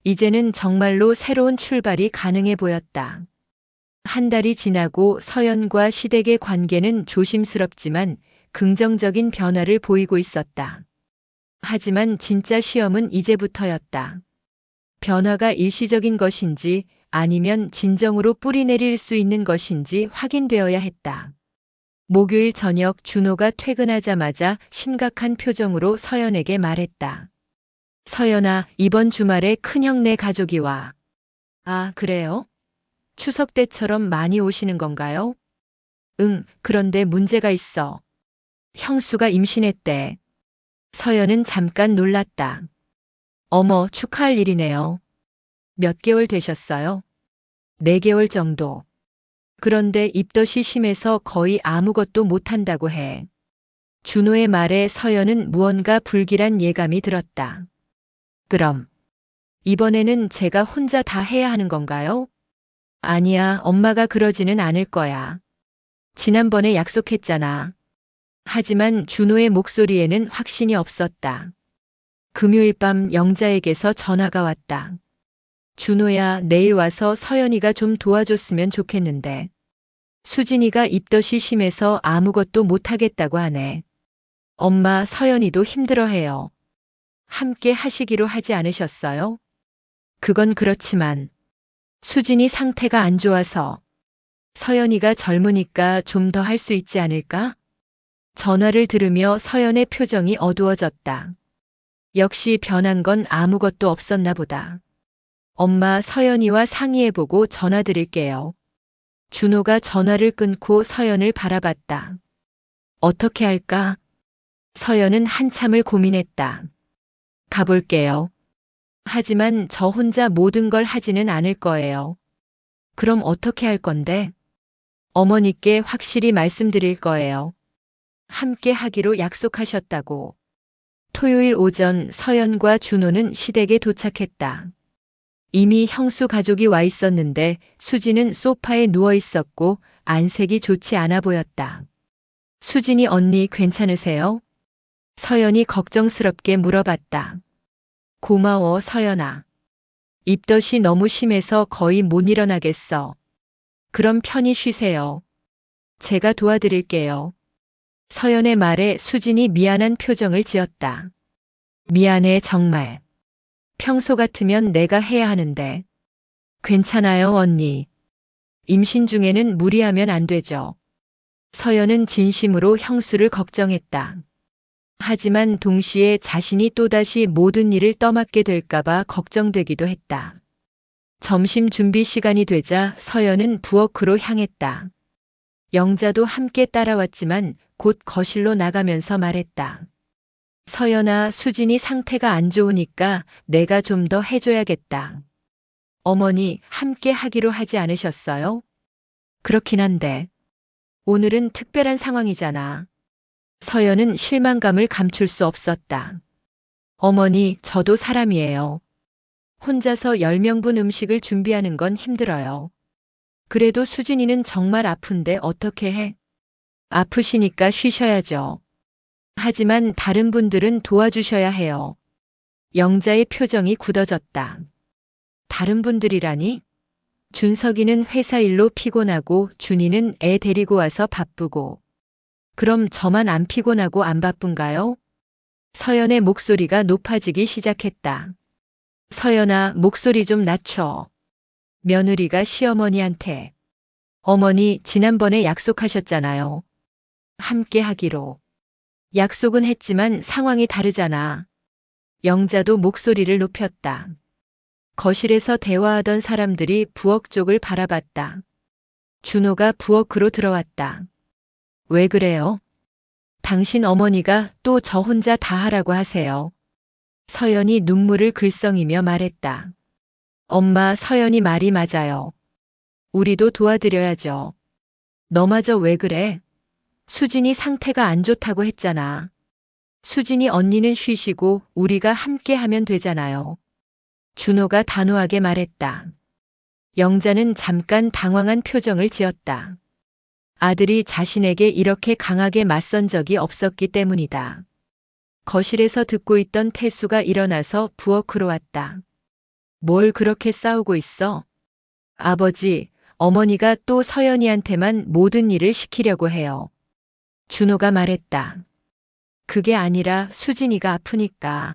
이제는 정말로 새로운 출발이 가능해 보였다. 한 달이 지나고 서연과 시댁의 관계는 조심스럽지만 긍정적인 변화를 보이고 있었다. 하지만 진짜 시험은 이제부터였다. 변화가 일시적인 것인지 아니면 진정으로 뿌리내릴 수 있는 것인지 확인되어야 했다. 목요일 저녁 준호가 퇴근하자마자 심각한 표정으로 서연에게 말했다. 서연아, 이번 주말에 큰형네 가족이 와. 아, 그래요? 추석 때처럼 많이 오시는 건가요? 응, 그런데 문제가 있어. 형수가 임신했대. 서연은 잠깐 놀랐다. 어머, 축하할 일이네요. 몇 개월 되셨어요? 4개월 정도. 그런데 입덧이 심해서 거의 아무것도 못한다고 해. 준호의 말에 서연은 무언가 불길한 예감이 들었다. 그럼 이번에는 제가 혼자 다 해야 하는 건가요? 아니야, 엄마가 그러지는 않을 거야. 지난번에 약속했잖아. 하지만 준호의 목소리에는 확신이 없었다. 금요일 밤 영자에게서 전화가 왔다. 준호야, 내일 와서 서연이가 좀 도와줬으면 좋겠는데. 수진이가 입덧이 심해서 아무것도 못하겠다고 하네. 엄마, 서연이도 힘들어해요. 함께 하시기로 하지 않으셨어요? 그건 그렇지만 수진이 상태가 안 좋아서. 서연이가 젊으니까 좀 더 할 수 있지 않을까? 전화를 들으며 서연의 표정이 어두워졌다. 역시 변한 건 아무것도 없었나 보다. 엄마 서연이와 상의해보고 전화 드릴게요. 준호가 전화를 끊고 서연을 바라봤다. 어떻게 할까? 서연은 한참을 고민했다. 가볼게요. 하지만 저 혼자 모든 걸 하지는 않을 거예요. 그럼 어떻게 할 건데? 어머니께 확실히 말씀드릴 거예요. 함께 하기로 약속하셨다고. 토요일 오전 서연과 준호는 시댁에 도착했다. 이미 형수 가족이 와 있었는데 수진은 소파에 누워 있었고 안색이 좋지 않아 보였다. 수진이 언니 괜찮으세요? 서연이 걱정스럽게 물어봤다. 고마워 서연아. 입덧이 너무 심해서 거의 못 일어나겠어. 그럼 편히 쉬세요. 제가 도와드릴게요. 서연의 말에 수진이 미안한 표정을 지었다. 미안해 정말. 평소 같으면 내가 해야 하는데. 괜찮아요 언니. 임신 중에는 무리하면 안 되죠. 서연은 진심으로 형수를 걱정했다. 하지만 동시에 자신이 또다시 모든 일을 떠맡게 될까봐 걱정되기도 했다. 점심 준비 시간이 되자 서연은 부엌으로 향했다. 영자도 함께 따라왔지만 곧 거실로 나가면서 말했다. 서연아, 수진이 상태가 안 좋으니까 내가 좀 더 해줘야겠다. 어머니, 함께 하기로 하지 않으셨어요? 그렇긴 한데. 오늘은 특별한 상황이잖아. 서연은 실망감을 감출 수 없었다. 어머니, 저도 사람이에요. 혼자서 10명분 음식을 준비하는 건 힘들어요. 그래도 수진이는 정말 아픈데 어떻게 해? 아프시니까 쉬셔야죠. 하지만 다른 분들은 도와주셔야 해요. 영자의 표정이 굳어졌다. 다른 분들이라니? 준석이는 회사 일로 피곤하고 준이는 애 데리고 와서 바쁘고. 그럼 저만 안 피곤하고 안 바쁜가요? 서연의 목소리가 높아지기 시작했다. 서연아, 목소리 좀 낮춰. 며느리가 시어머니한테. 어머니, 지난번에 약속하셨잖아요. 함께 하기로. 약속은 했지만 상황이 다르잖아. 영자도 목소리를 높였다. 거실에서 대화하던 사람들이 부엌 쪽을 바라봤다. 준호가 부엌으로 들어왔다. 왜 그래요? 당신 어머니가 또 저 혼자 다 하라고 하세요. 서연이 눈물을 글썽이며 말했다. 엄마, 서연이 말이 맞아요. 우리도 도와드려야죠. 너마저 왜 그래? 수진이 상태가 안 좋다고 했잖아. 수진이 언니는 쉬시고 우리가 함께 하면 되잖아요. 준호가 단호하게 말했다. 영자는 잠깐 당황한 표정을 지었다. 아들이 자신에게 이렇게 강하게 맞선 적이 없었기 때문이다. 거실에서 듣고 있던 태수가 일어나서 부엌으로 왔다. 뭘 그렇게 싸우고 있어? 아버지, 어머니가 또 서연이한테만 모든 일을 시키려고 해요. 준호가 말했다. 그게 아니라 수진이가 아프니까.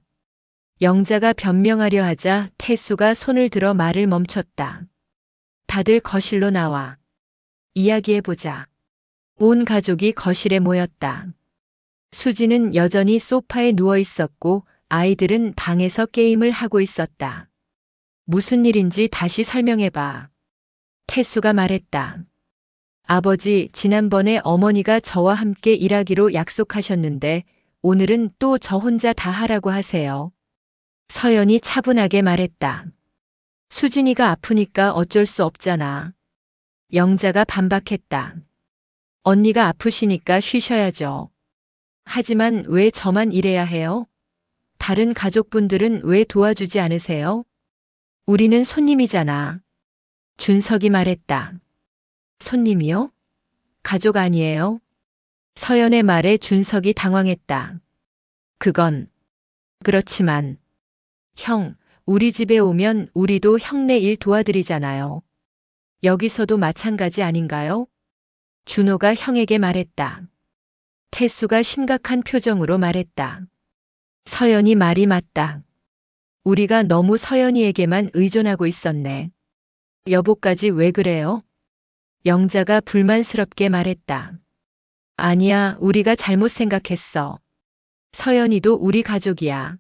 영자가 변명하려 하자 태수가 손을 들어 말을 멈췄다. 다들 거실로 나와. 이야기해보자. 온 가족이 거실에 모였다. 수지는 여전히 소파에 누워 있었고 아이들은 방에서 게임을 하고 있었다. 무슨 일인지 다시 설명해봐. 태수가 말했다. 아버지, 지난번에 어머니가 저와 함께 일하기로 약속하셨는데 오늘은 또 저 혼자 다 하라고 하세요. 서연이 차분하게 말했다. 수진이가 아프니까 어쩔 수 없잖아. 영자가 반박했다. 언니가 아프시니까 쉬셔야죠. 하지만 왜 저만 일해야 해요? 다른 가족분들은 왜 도와주지 않으세요? 우리는 손님이잖아. 준석이 말했다. 손님이요? 가족 아니에요? 서연의 말에 준석이 당황했다. 그건 그렇지만 형, 우리 집에 오면 우리도 형네 일 도와드리잖아요. 여기서도 마찬가지 아닌가요? 준호가 형에게 말했다. 태수가 심각한 표정으로 말했다. 서연이 말이 맞다. 우리가 너무 서연이에게만 의존하고 있었네. 여보까지 왜 그래요? 영자가 불만스럽게 말했다. 아니야, 우리가 잘못 생각했어. 서연이도 우리 가족이야.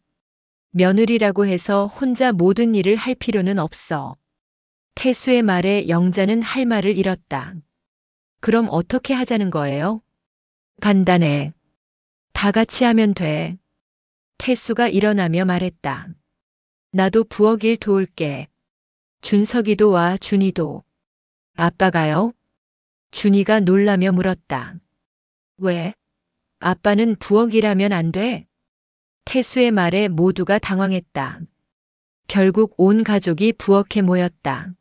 며느리라고 해서 혼자 모든 일을 할 필요는 없어. 태수의 말에 영자는 할 말을 잃었다. 그럼 어떻게 하자는 거예요? 간단해. 다 같이 하면 돼. 태수가 일어나며 말했다. 나도 부엌 일 도울게. 준석이도 와, 준이도. 아빠가요? 준이가 놀라며 물었다. 왜? 아빠는 부엌 일하면 안 돼? 태수의 말에 모두가 당황했다. 결국 온 가족이 부엌에 모였다.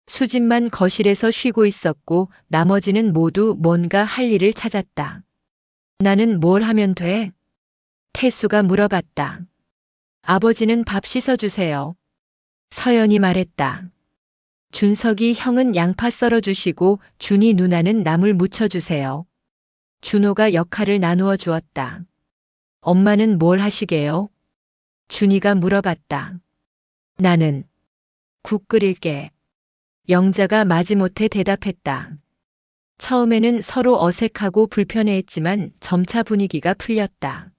수진만 거실에서 쉬고 있었고 나머지는 모두 뭔가 할 일을 찾았다. 나는 뭘 하면 돼? 태수가 물어봤다. 아버지는 밥 씻어주세요. 서연이 말했다. 준석이 형은 양파 썰어주시고 준이 누나는 나물 무쳐주세요. 준호가 역할을 나누어 주었다. 엄마는 뭘 하시게요? 준이가 물어봤다. 나는 국 끓일게. 영자가 마지못해 대답했다. 처음에는 서로 어색하고 불편해했지만 점차 분위기가 풀렸다.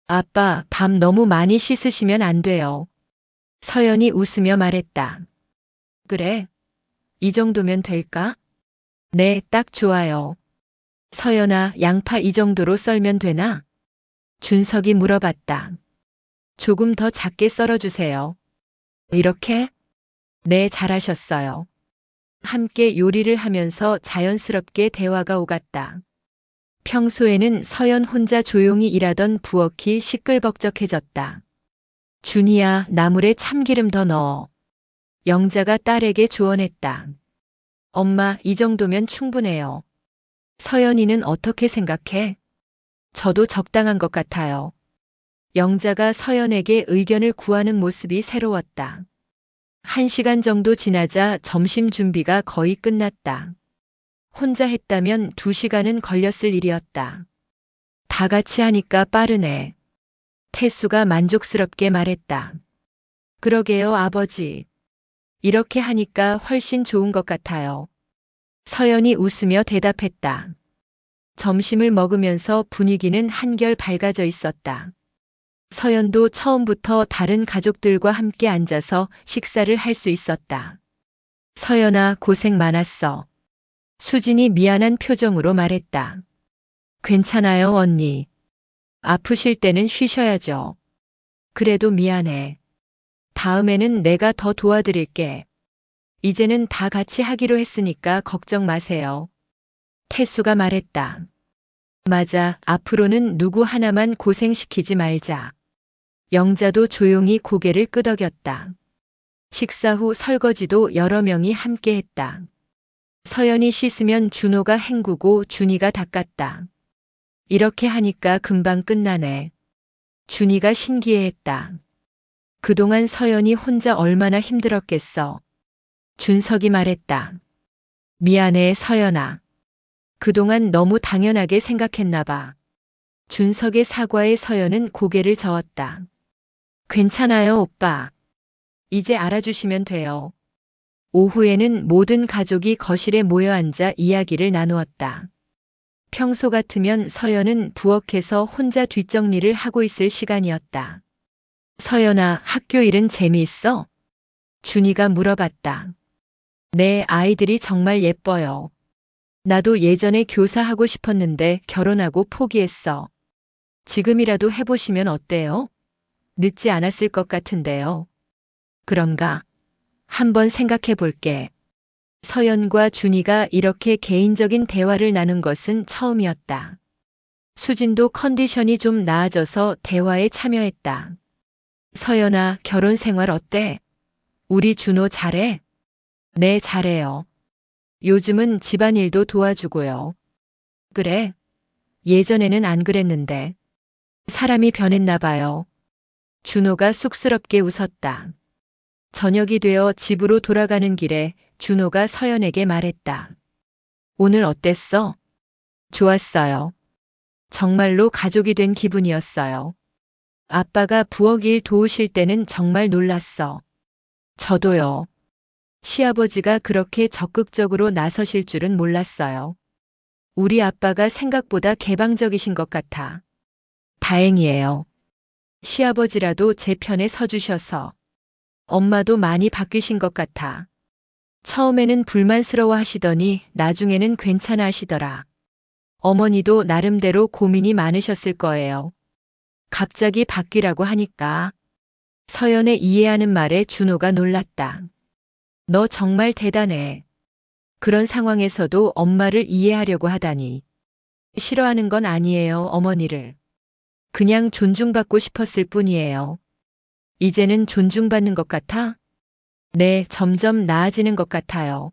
아빠, 밥 너무 많이 씻으시면 안 돼요. 서연이 웃으며 말했다. 그래? 이 정도면 될까? 네, 딱 좋아요. 서연아, 양파 이 정도로 썰면 되나? 준석이 물어봤다. 조금 더 작게 썰어주세요. 이렇게? 네, 잘하셨어요. 함께 요리를 하면서 자연스럽게 대화가 오갔다. 평소에는 서연 혼자 조용히 일하던 부엌이 시끌벅적해졌다. 준이야, 나물에 참기름 더 넣어. 영자가 딸에게 조언했다. 엄마, 이 정도면 충분해요. 서연이는 어떻게 생각해? 저도 적당한 것 같아요. 영자가 서연에게 의견을 구하는 모습이 새로웠다. 1시간 정도 지나자 점심 준비가 거의 끝났다. 혼자 했다면 2시간은 걸렸을 일이었다. 다 같이 하니까 빠르네. 태수가 만족스럽게 말했다. 그러게요, 아버지. 이렇게 하니까 훨씬 좋은 것 같아요. 서연이 웃으며 대답했다. 점심을 먹으면서 분위기는 한결 밝아져 있었다. 서연도 처음부터 다른 가족들과 함께 앉아서 식사를 할 수 있었다. 서연아, 고생 많았어. 수진이 미안한 표정으로 말했다. 괜찮아요, 언니. 아프실 때는 쉬셔야죠. 그래도 미안해. 다음에는 내가 더 도와드릴게. 이제는 다 같이 하기로 했으니까 걱정 마세요. 태수가 말했다. 맞아, 앞으로는 누구 하나만 고생시키지 말자. 영자도 조용히 고개를 끄덕였다. 식사 후 설거지도 여러 명이 함께 했다. 서연이 씻으면 준호가 헹구고 준이가 닦았다. 이렇게 하니까 금방 끝나네. 준이가 신기해했다. 그동안 서연이 혼자 얼마나 힘들었겠어. 준석이 말했다. 미안해, 서연아. 그동안 너무 당연하게 생각했나 봐. 준석의 사과에 서연은 고개를 저었다. 괜찮아요, 오빠. 이제 알아주시면 돼요. 오후에는 모든 가족이 거실에 모여 앉아 이야기를 나누었다. 평소 같으면 서연은 부엌에서 혼자 뒷정리를 하고 있을 시간이었다. 서연아, 학교 일은 재미있어? 준이가 물어봤다. 네, 아이들이 정말 예뻐요. 나도 예전에 교사하고 싶었는데 결혼하고 포기했어. 지금이라도 해보시면 어때요? 늦지 않았을 것 같은데요. 그런가? 한번 생각해 볼게. 서연과 준이가 이렇게 개인적인 대화를 나눈 것은 처음이었다. 수진도 컨디션이 좀 나아져서 대화에 참여했다. 서연아, 결혼 생활 어때? 우리 준호 잘해? 네, 잘해요. 요즘은 집안일도 도와주고요. 그래? 예전에는 안 그랬는데. 사람이 변했나 봐요. 준호가 쑥스럽게 웃었다. 저녁이 되어 집으로 돌아가는 길에 준호가 서연에게 말했다. 오늘 어땠어? 좋았어요. 정말로 가족이 된 기분이었어요. 아빠가 부엌 일 도우실 때는 정말 놀랐어. 저도요. 시아버지가 그렇게 적극적으로 나서실 줄은 몰랐어요. 우리 아빠가 생각보다 개방적이신 것 같아. 다행이에요. 시아버지라도 제 편에 서주셔서. 엄마도 많이 바뀌신 것 같아. 처음에는 불만스러워 하시더니 나중에는 괜찮아 하시더라. 어머니도 나름대로 고민이 많으셨을 거예요. 갑자기 바뀌라고 하니까. 서연의 이해하는 말에 준호가 놀랐다. 너 정말 대단해. 그런 상황에서도 엄마를 이해하려고 하다니. 싫어하는 건 아니에요, 어머니를. 그냥 존중받고 싶었을 뿐이에요. 이제는 존중받는 것 같아? 네, 점점 나아지는 것 같아요.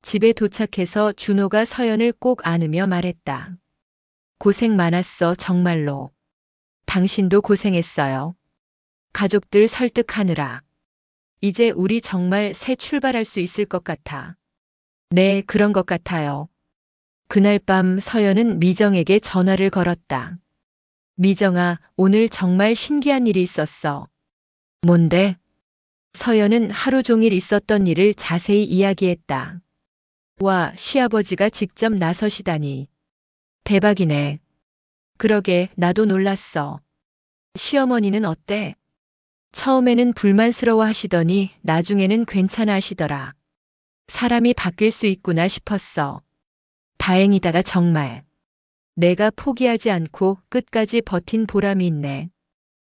집에 도착해서 준호가 서연을 꼭 안으며 말했다. 고생 많았어, 정말로. 당신도 고생했어요. 가족들 설득하느라. 이제 우리 정말 새 출발할 수 있을 것 같아. 네, 그런 것 같아요. 그날 밤 서연은 미정에게 전화를 걸었다. 미정아, 오늘 정말 신기한 일이 있었어. 뭔데? 서연은 하루 종일 있었던 일을 자세히 이야기했다. 와, 시아버지가 직접 나서시다니. 대박이네. 그러게, 나도 놀랐어. 시어머니는 어때? 처음에는 불만스러워 하시더니 나중에는 괜찮아 하시더라. 사람이 바뀔 수 있구나 싶었어. 다행이다가 정말. 내가 포기하지 않고 끝까지 버틴 보람이 있네.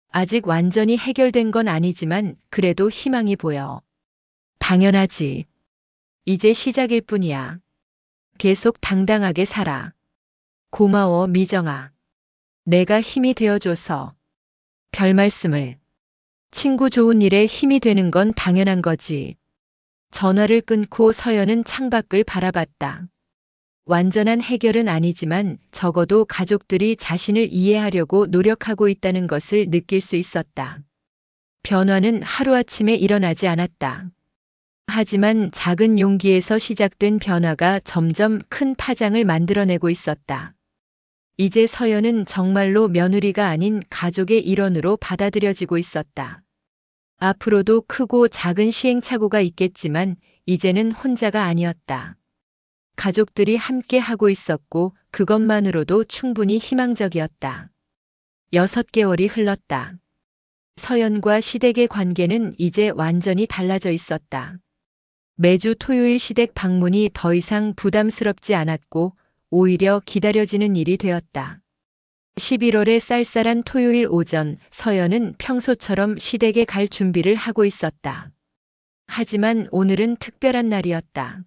아직 완전히 해결된 건 아니지만 그래도 희망이 보여. 당연하지. 이제 시작일 뿐이야. 계속 당당하게 살아. 고마워, 미정아. 내가 힘이 되어줘서. 별 말씀을. 친구 좋은 일에 힘이 되는 건 당연한 거지. 전화를 끊고 서연은 창밖을 바라봤다. 완전한 해결은 아니지만 적어도 가족들이 자신을 이해하려고 노력하고 있다는 것을 느낄 수 있었다. 변화는 하루아침에 일어나지 않았다. 하지만 작은 용기에서 시작된 변화가 점점 큰 파장을 만들어내고 있었다. 이제 서연은 정말로 며느리가 아닌 가족의 일원으로 받아들여지고 있었다. 앞으로도 크고 작은 시행착오가 있겠지만 이제는 혼자가 아니었다. 가족들이 함께 하고 있었고 그것만으로도 충분히 희망적이었다. 6개월이 흘렀다. 서연과 시댁의 관계는 이제 완전히 달라져 있었다. 매주 토요일 시댁 방문이 더 이상 부담스럽지 않았고 오히려 기다려지는 일이 되었다. 11월의 쌀쌀한 토요일 오전, 서연은 평소처럼 시댁에 갈 준비를 하고 있었다. 하지만 오늘은 특별한 날이었다.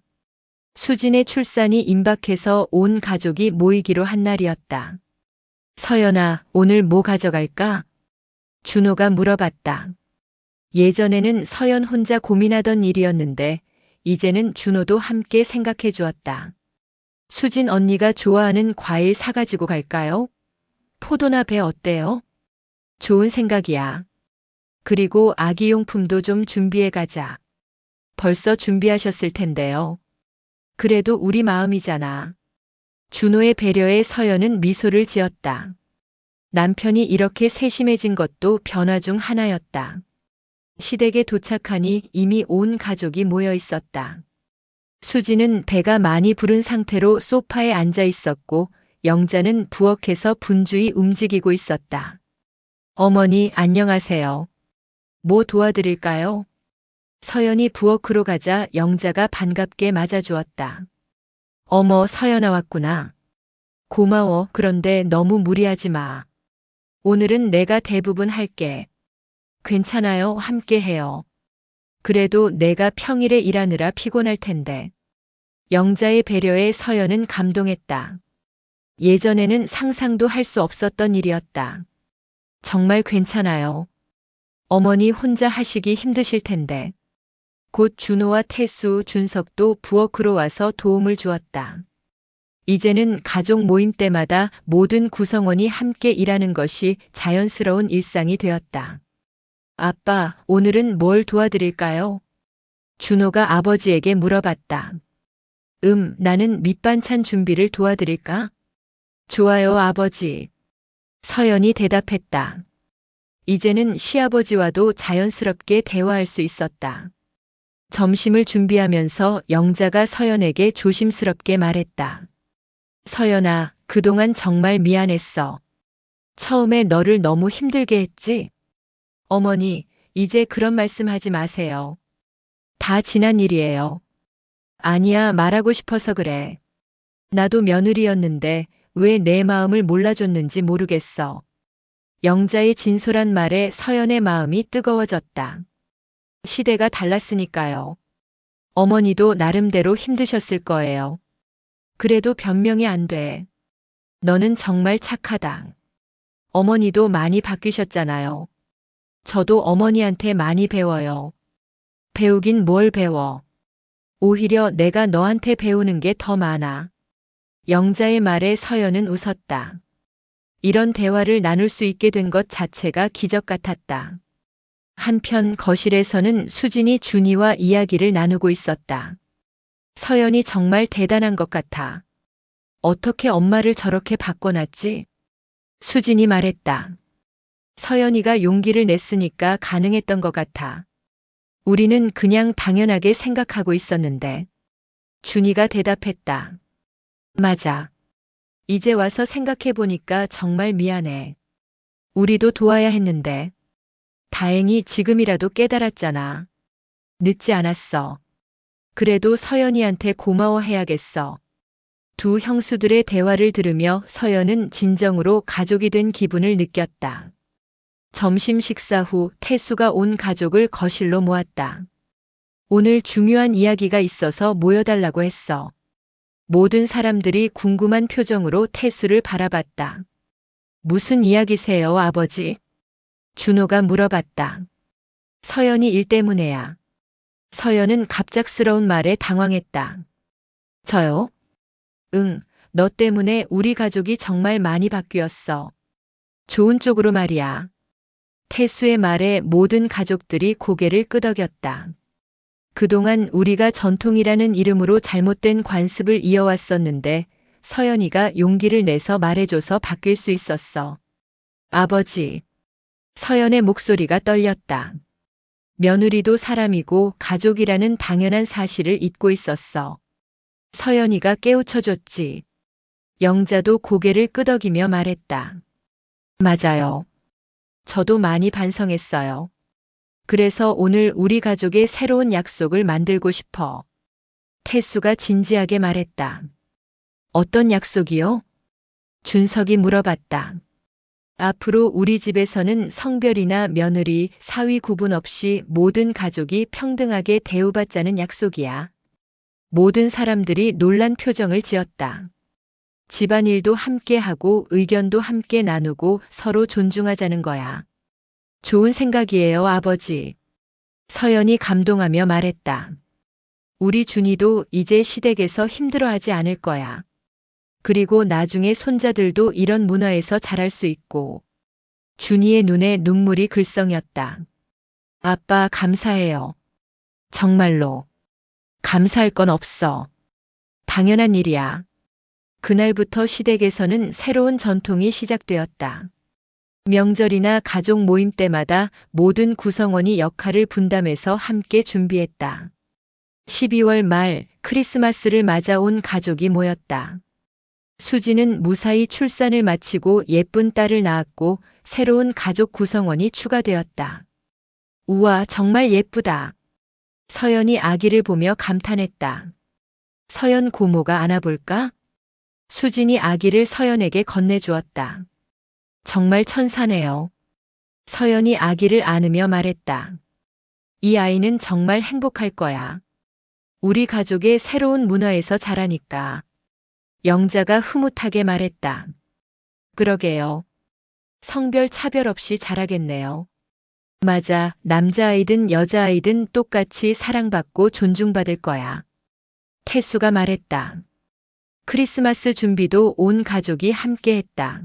수진의 출산이 임박해서 온 가족이 모이기로 한 날이었다. 서연아, 오늘 뭐 가져갈까? 준호가 물어봤다. 예전에는 서연 혼자 고민하던 일이었는데 이제는 준호도 함께 생각해 주었다. 수진 언니가 좋아하는 과일 사가지고 갈까요? 포도나 배 어때요? 좋은 생각이야. 그리고 아기용품도 좀 준비해 가자. 벌써 준비하셨을 텐데요. 그래도 우리 마음이잖아. 준호의 배려에 서연은 미소를 지었다. 남편이 이렇게 세심해진 것도 변화 중 하나였다. 시댁에 도착하니 이미 온 가족이 모여 있었다. 수지는 배가 많이 부른 상태로 소파에 앉아 있었고 영자는 부엌에서 분주히 움직이고 있었다. 어머니, 안녕하세요. 뭐 도와드릴까요? 서연이 부엌으로 가자 영자가 반갑게 맞아주었다. 어머, 서연아 왔구나. 고마워. 그런데 너무 무리하지 마. 오늘은 내가 대부분 할게. 괜찮아요. 함께 해요. 그래도 내가 평일에 일하느라 피곤할 텐데. 영자의 배려에 서연은 감동했다. 예전에는 상상도 할 수 없었던 일이었다. 정말 괜찮아요. 어머니 혼자 하시기 힘드실 텐데. 곧 준호와 태수, 준석도 부엌으로 와서 도움을 주었다. 이제는 가족 모임 때마다 모든 구성원이 함께 일하는 것이 자연스러운 일상이 되었다. 아빠, 오늘은 뭘 도와드릴까요? 준호가 아버지에게 물어봤다. 나는 밑반찬 준비를 도와드릴까? 좋아요, 아버지. 서연이 대답했다. 이제는 시아버지와도 자연스럽게 대화할 수 있었다. 점심을 준비하면서 영자가 서연에게 조심스럽게 말했다. 서연아, 그동안 정말 미안했어. 처음에 너를 너무 힘들게 했지? 어머니, 이제 그런 말씀 하지 마세요. 다 지난 일이에요. 아니야, 말하고 싶어서 그래. 나도 며느리였는데 왜 내 마음을 몰라줬는지 모르겠어. 영자의 진솔한 말에 서연의 마음이 뜨거워졌다. 시대가 달랐으니까요. 어머니도 나름대로 힘드셨을 거예요. 그래도 변명이 안 돼. 너는 정말 착하다. 어머니도 많이 바뀌셨잖아요. 저도 어머니한테 많이 배워요. 배우긴 뭘 배워. 오히려 내가 너한테 배우는 게 더 많아. 영자의 말에 서연은 웃었다. 이런 대화를 나눌 수 있게 된 것 자체가 기적 같았다. 한편 거실에서는 수진이 준이와 이야기를 나누고 있었다. 서연이 정말 대단한 것 같아. 어떻게 엄마를 저렇게 바꿔놨지? 수진이 말했다. 서연이가 용기를 냈으니까 가능했던 것 같아. 우리는 그냥 당연하게 생각하고 있었는데. 준이가 대답했다. 맞아. 이제 와서 생각해보니까 정말 미안해. 우리도 도와야 했는데. 다행히 지금이라도 깨달았잖아. 늦지 않았어. 그래도 서연이한테 고마워해야겠어. 두 형수들의 대화를 들으며 서연은 진정으로 가족이 된 기분을 느꼈다. 점심 식사 후 태수가 온 가족을 거실로 모았다. 오늘 중요한 이야기가 있어서 모여달라고 했어. 모든 사람들이 궁금한 표정으로 태수를 바라봤다. 무슨 이야기세요, 아버지? 준호가 물어봤다. 서연이 일 때문에야. 서연은 갑작스러운 말에 당황했다. 저요? 응, 너 때문에 우리 가족이 정말 많이 바뀌었어. 좋은 쪽으로 말이야. 태수의 말에 모든 가족들이 고개를 끄덕였다. 그동안 우리가 전통이라는 이름으로 잘못된 관습을 이어왔었는데 서연이가 용기를 내서 말해줘서 바뀔 수 있었어. 아버지. 서연의 목소리가 떨렸다. 며느리도 사람이고 가족이라는 당연한 사실을 잊고 있었어. 서연이가 깨우쳐줬지. 영자도 고개를 끄덕이며 말했다. 맞아요. 저도 많이 반성했어요. 그래서 오늘 우리 가족의 새로운 약속을 만들고 싶어. 태수가 진지하게 말했다. 어떤 약속이요? 준석이 물어봤다. 앞으로 우리 집에서는 성별이나 며느리, 사위 구분 없이 모든 가족이 평등하게 대우받자는 약속이야. 모든 사람들이 놀란 표정을 지었다. 집안일도 함께 하고 의견도 함께 나누고 서로 존중하자는 거야. 좋은 생각이에요, 아버지. 서연이 감동하며 말했다. 우리 준이도 이제 시댁에서 힘들어하지 않을 거야. 그리고 나중에 손자들도 이런 문화에서 자랄 수 있고. 준이의 눈에 눈물이 글썽였다. 아빠 감사해요. 정말로. 감사할 건 없어. 당연한 일이야. 그날부터 시댁에서는 새로운 전통이 시작되었다. 명절이나 가족 모임 때마다 모든 구성원이 역할을 분담해서 함께 준비했다. 12월 말 크리스마스를 맞아 온 가족이 모였다. 수지는 무사히 출산을 마치고 예쁜 딸을 낳았고 새로운 가족 구성원이 추가되었다. 우와, 정말 예쁘다. 서연이 아기를 보며 감탄했다. 서연 고모가 안아볼까? 수진이 아기를 서연에게 건네주었다. 정말 천사네요. 서연이 아기를 안으며 말했다. 이 아이는 정말 행복할 거야. 우리 가족의 새로운 문화에서 자라니까. 영자가 흐뭇하게 말했다. 그러게요. 성별 차별 없이 자라겠네요. 맞아, 남자아이든 여자아이든 똑같이 사랑받고 존중받을 거야. 태수가 말했다. 크리스마스 준비도 온 가족이 함께 했다.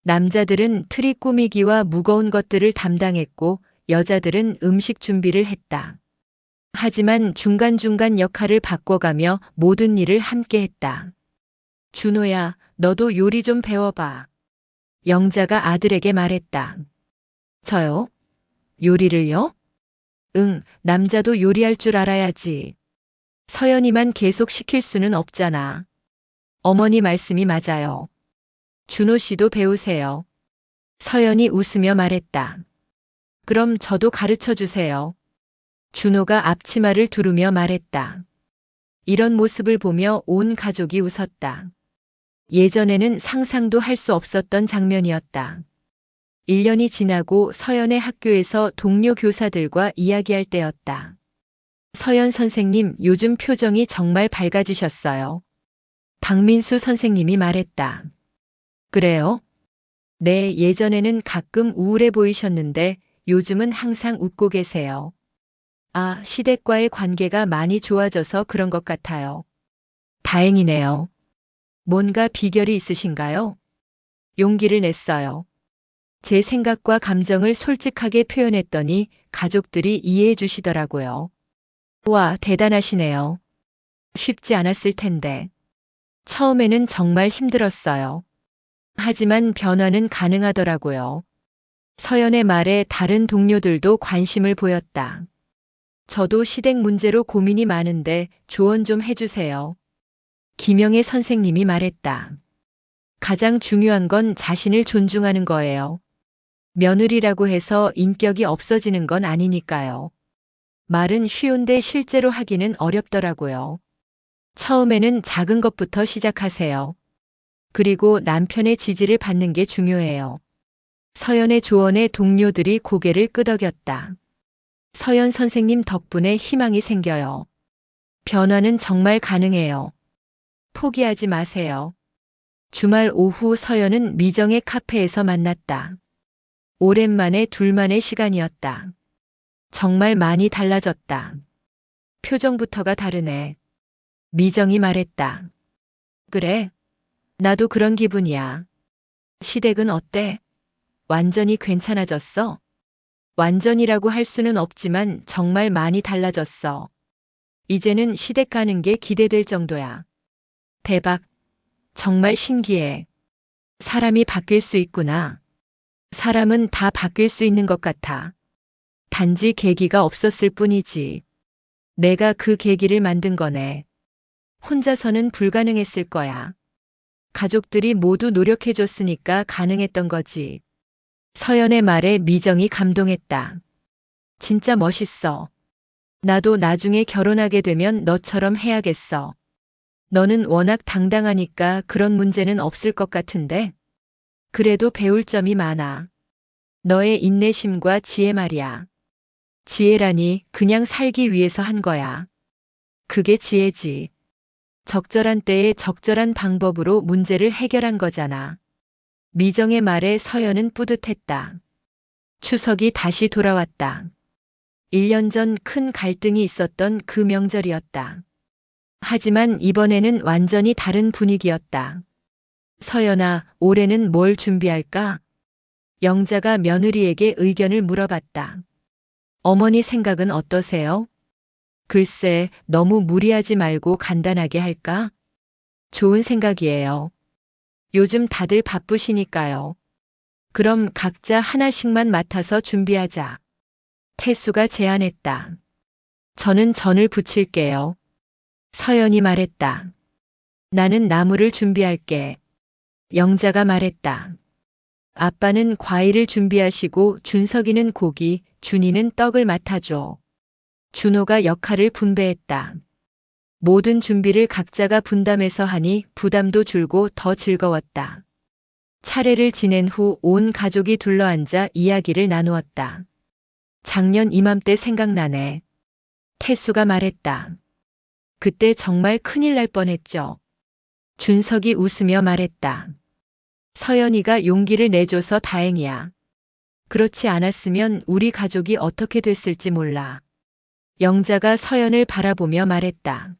남자들은 트리 꾸미기와 무거운 것들을 담당했고 여자들은 음식 준비를 했다. 하지만 중간중간 역할을 바꿔가며 모든 일을 함께 했다. 준호야, 너도 요리 좀 배워봐. 영자가 아들에게 말했다. 저요? 요리를요? 응, 남자도 요리할 줄 알아야지. 서연이만 계속 시킬 수는 없잖아. 어머니 말씀이 맞아요. 준호 씨도 배우세요. 서연이 웃으며 말했다. 그럼 저도 가르쳐 주세요. 준호가 앞치마를 두르며 말했다. 이런 모습을 보며 온 가족이 웃었다. 예전에는 상상도 할 수 없었던 장면이었다. 1년이 지나고 서연의 학교에서 동료 교사들과 이야기할 때였다. 서연 선생님, 요즘 표정이 정말 밝아지셨어요. 박민수 선생님이 말했다. 그래요? 네, 예전에는 가끔 우울해 보이셨는데 요즘은 항상 웃고 계세요. 아, 시댁과의 관계가 많이 좋아져서 그런 것 같아요. 다행이네요. 뭔가 비결이 있으신가요? 용기를 냈어요. 제 생각과 감정을 솔직하게 표현했더니 가족들이 이해해 주시더라고요. 와, 대단하시네요. 쉽지 않았을 텐데. 처음에는 정말 힘들었어요. 하지만 변화는 가능하더라고요. 서연의 말에 다른 동료들도 관심을 보였다. 저도 시댁 문제로 고민이 많은데 조언 좀 해주세요. 김영애 선생님이 말했다. 가장 중요한 건 자신을 존중하는 거예요. 며느리라고 해서 인격이 없어지는 건 아니니까요. 말은 쉬운데 실제로 하기는 어렵더라고요. 처음에는 작은 것부터 시작하세요. 그리고 남편의 지지를 받는 게 중요해요. 서연의 조언에 동료들이 고개를 끄덕였다. 서연 선생님 덕분에 희망이 생겨요. 변화는 정말 가능해요. 포기하지 마세요. 주말 오후 서연은 미정의 카페에서 만났다. 오랜만에 둘만의 시간이었다. 정말 많이 달라졌다. 표정부터가 다르네. 미정이 말했다. 그래? 나도 그런 기분이야. 시댁은 어때? 완전히 괜찮아졌어? 완전이라고 할 수는 없지만 정말 많이 달라졌어. 이제는 시댁 가는 게 기대될 정도야. 대박. 정말 신기해. 사람이 바뀔 수 있구나. 사람은 다 바뀔 수 있는 것 같아. 단지 계기가 없었을 뿐이지. 내가 그 계기를 만든 거네. 혼자서는 불가능했을 거야. 가족들이 모두 노력해줬으니까 가능했던 거지. 서연의 말에 미정이 감동했다. 진짜 멋있어. 나도 나중에 결혼하게 되면 너처럼 해야겠어. 너는 워낙 당당하니까 그런 문제는 없을 것 같은데. 그래도 배울 점이 많아. 너의 인내심과 지혜 말이야. 지혜라니 그냥 살기 위해서 한 거야. 그게 지혜지. 적절한 때에 적절한 방법으로 문제를 해결한 거잖아. 미정의 말에 서연은 뿌듯했다. 추석이 다시 돌아왔다. 1년 전 큰 갈등이 있었던 그 명절이었다. 하지만 이번에는 완전히 다른 분위기였다. 서연아, 올해는 뭘 준비할까? 영자가 며느리에게 의견을 물어봤다. 어머니 생각은 어떠세요? 글쎄, 너무 무리하지 말고 간단하게 할까? 좋은 생각이에요. 요즘 다들 바쁘시니까요. 그럼 각자 하나씩만 맡아서 준비하자. 태수가 제안했다. 저는 전을 부칠게요. 서연이 말했다. 나는 나물을 준비할게. 영자가 말했다. 아빠는 과일을 준비하시고 준석이는 고기, 준이는 떡을 맡아줘. 준호가 역할을 분배했다. 모든 준비를 각자가 분담해서 하니 부담도 줄고 더 즐거웠다. 차례를 지낸 후 온 가족이 둘러앉아 이야기를 나누었다. 작년 이맘때 생각나네. 태수가 말했다. 그때 정말 큰일 날 뻔했죠. 준석이 웃으며 말했다. 서연이가 용기를 내줘서 다행이야. 그렇지 않았으면 우리 가족이 어떻게 됐을지 몰라. 영자가 서연을 바라보며 말했다.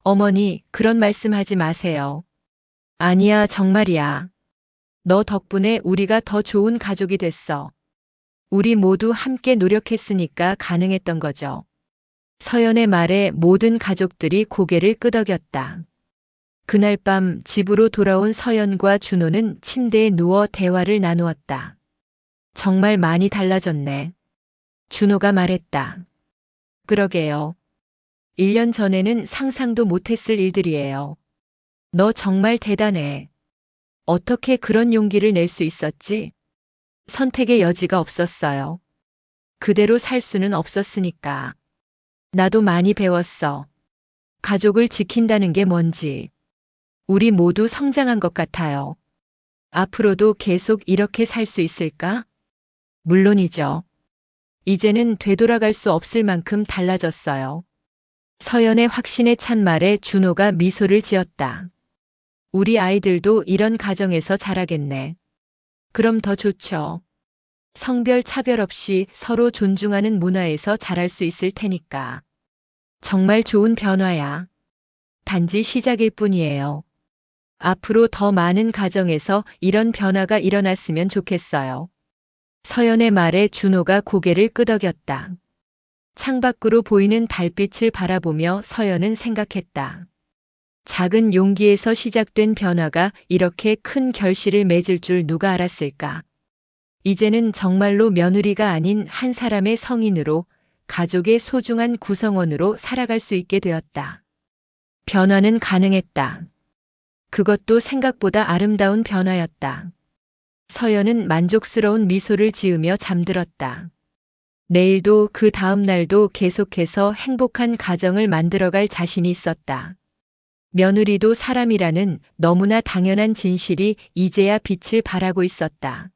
어머니, 그런 말씀하지 마세요. 아니야, 정말이야. 너 덕분에 우리가 더 좋은 가족이 됐어. 우리 모두 함께 노력했으니까 가능했던 거죠. 서연의 말에 모든 가족들이 고개를 끄덕였다. 그날 밤 집으로 돌아온 서연과 준호는 침대에 누워 대화를 나누었다. 정말 많이 달라졌네. 준호가 말했다. 그러게요. 1년 전에는 상상도 못했을 일들이에요. 너 정말 대단해. 어떻게 그런 용기를 낼 수 있었지? 선택의 여지가 없었어요. 그대로 살 수는 없었으니까. 나도 많이 배웠어. 가족을 지킨다는 게 뭔지. 우리 모두 성장한 것 같아요. 앞으로도 계속 이렇게 살 수 있을까? 물론이죠. 이제는 되돌아갈 수 없을 만큼 달라졌어요. 서연의 확신에 찬 말에 준호가 미소를 지었다. 우리 아이들도 이런 가정에서 자라겠네. 그럼 더 좋죠. 성별 차별 없이 서로 존중하는 문화에서 자랄 수 있을 테니까. 정말 좋은 변화야. 단지 시작일 뿐이에요. 앞으로 더 많은 가정에서 이런 변화가 일어났으면 좋겠어요. 서연의 말에 준호가 고개를 끄덕였다. 창밖으로 보이는 달빛을 바라보며 서연은 생각했다. 작은 용기에서 시작된 변화가 이렇게 큰 결실을 맺을 줄 누가 알았을까? 이제는 정말로 며느리가 아닌 한 사람의 성인으로 가족의 소중한 구성원으로 살아갈 수 있게 되었다. 변화는 가능했다. 그것도 생각보다 아름다운 변화였다. 서연은 만족스러운 미소를 지으며 잠들었다. 내일도 그 다음 날도 계속해서 행복한 가정을 만들어갈 자신이 있었다. 며느리도 사람이라는 너무나 당연한 진실이 이제야 빛을 발하고 있었다.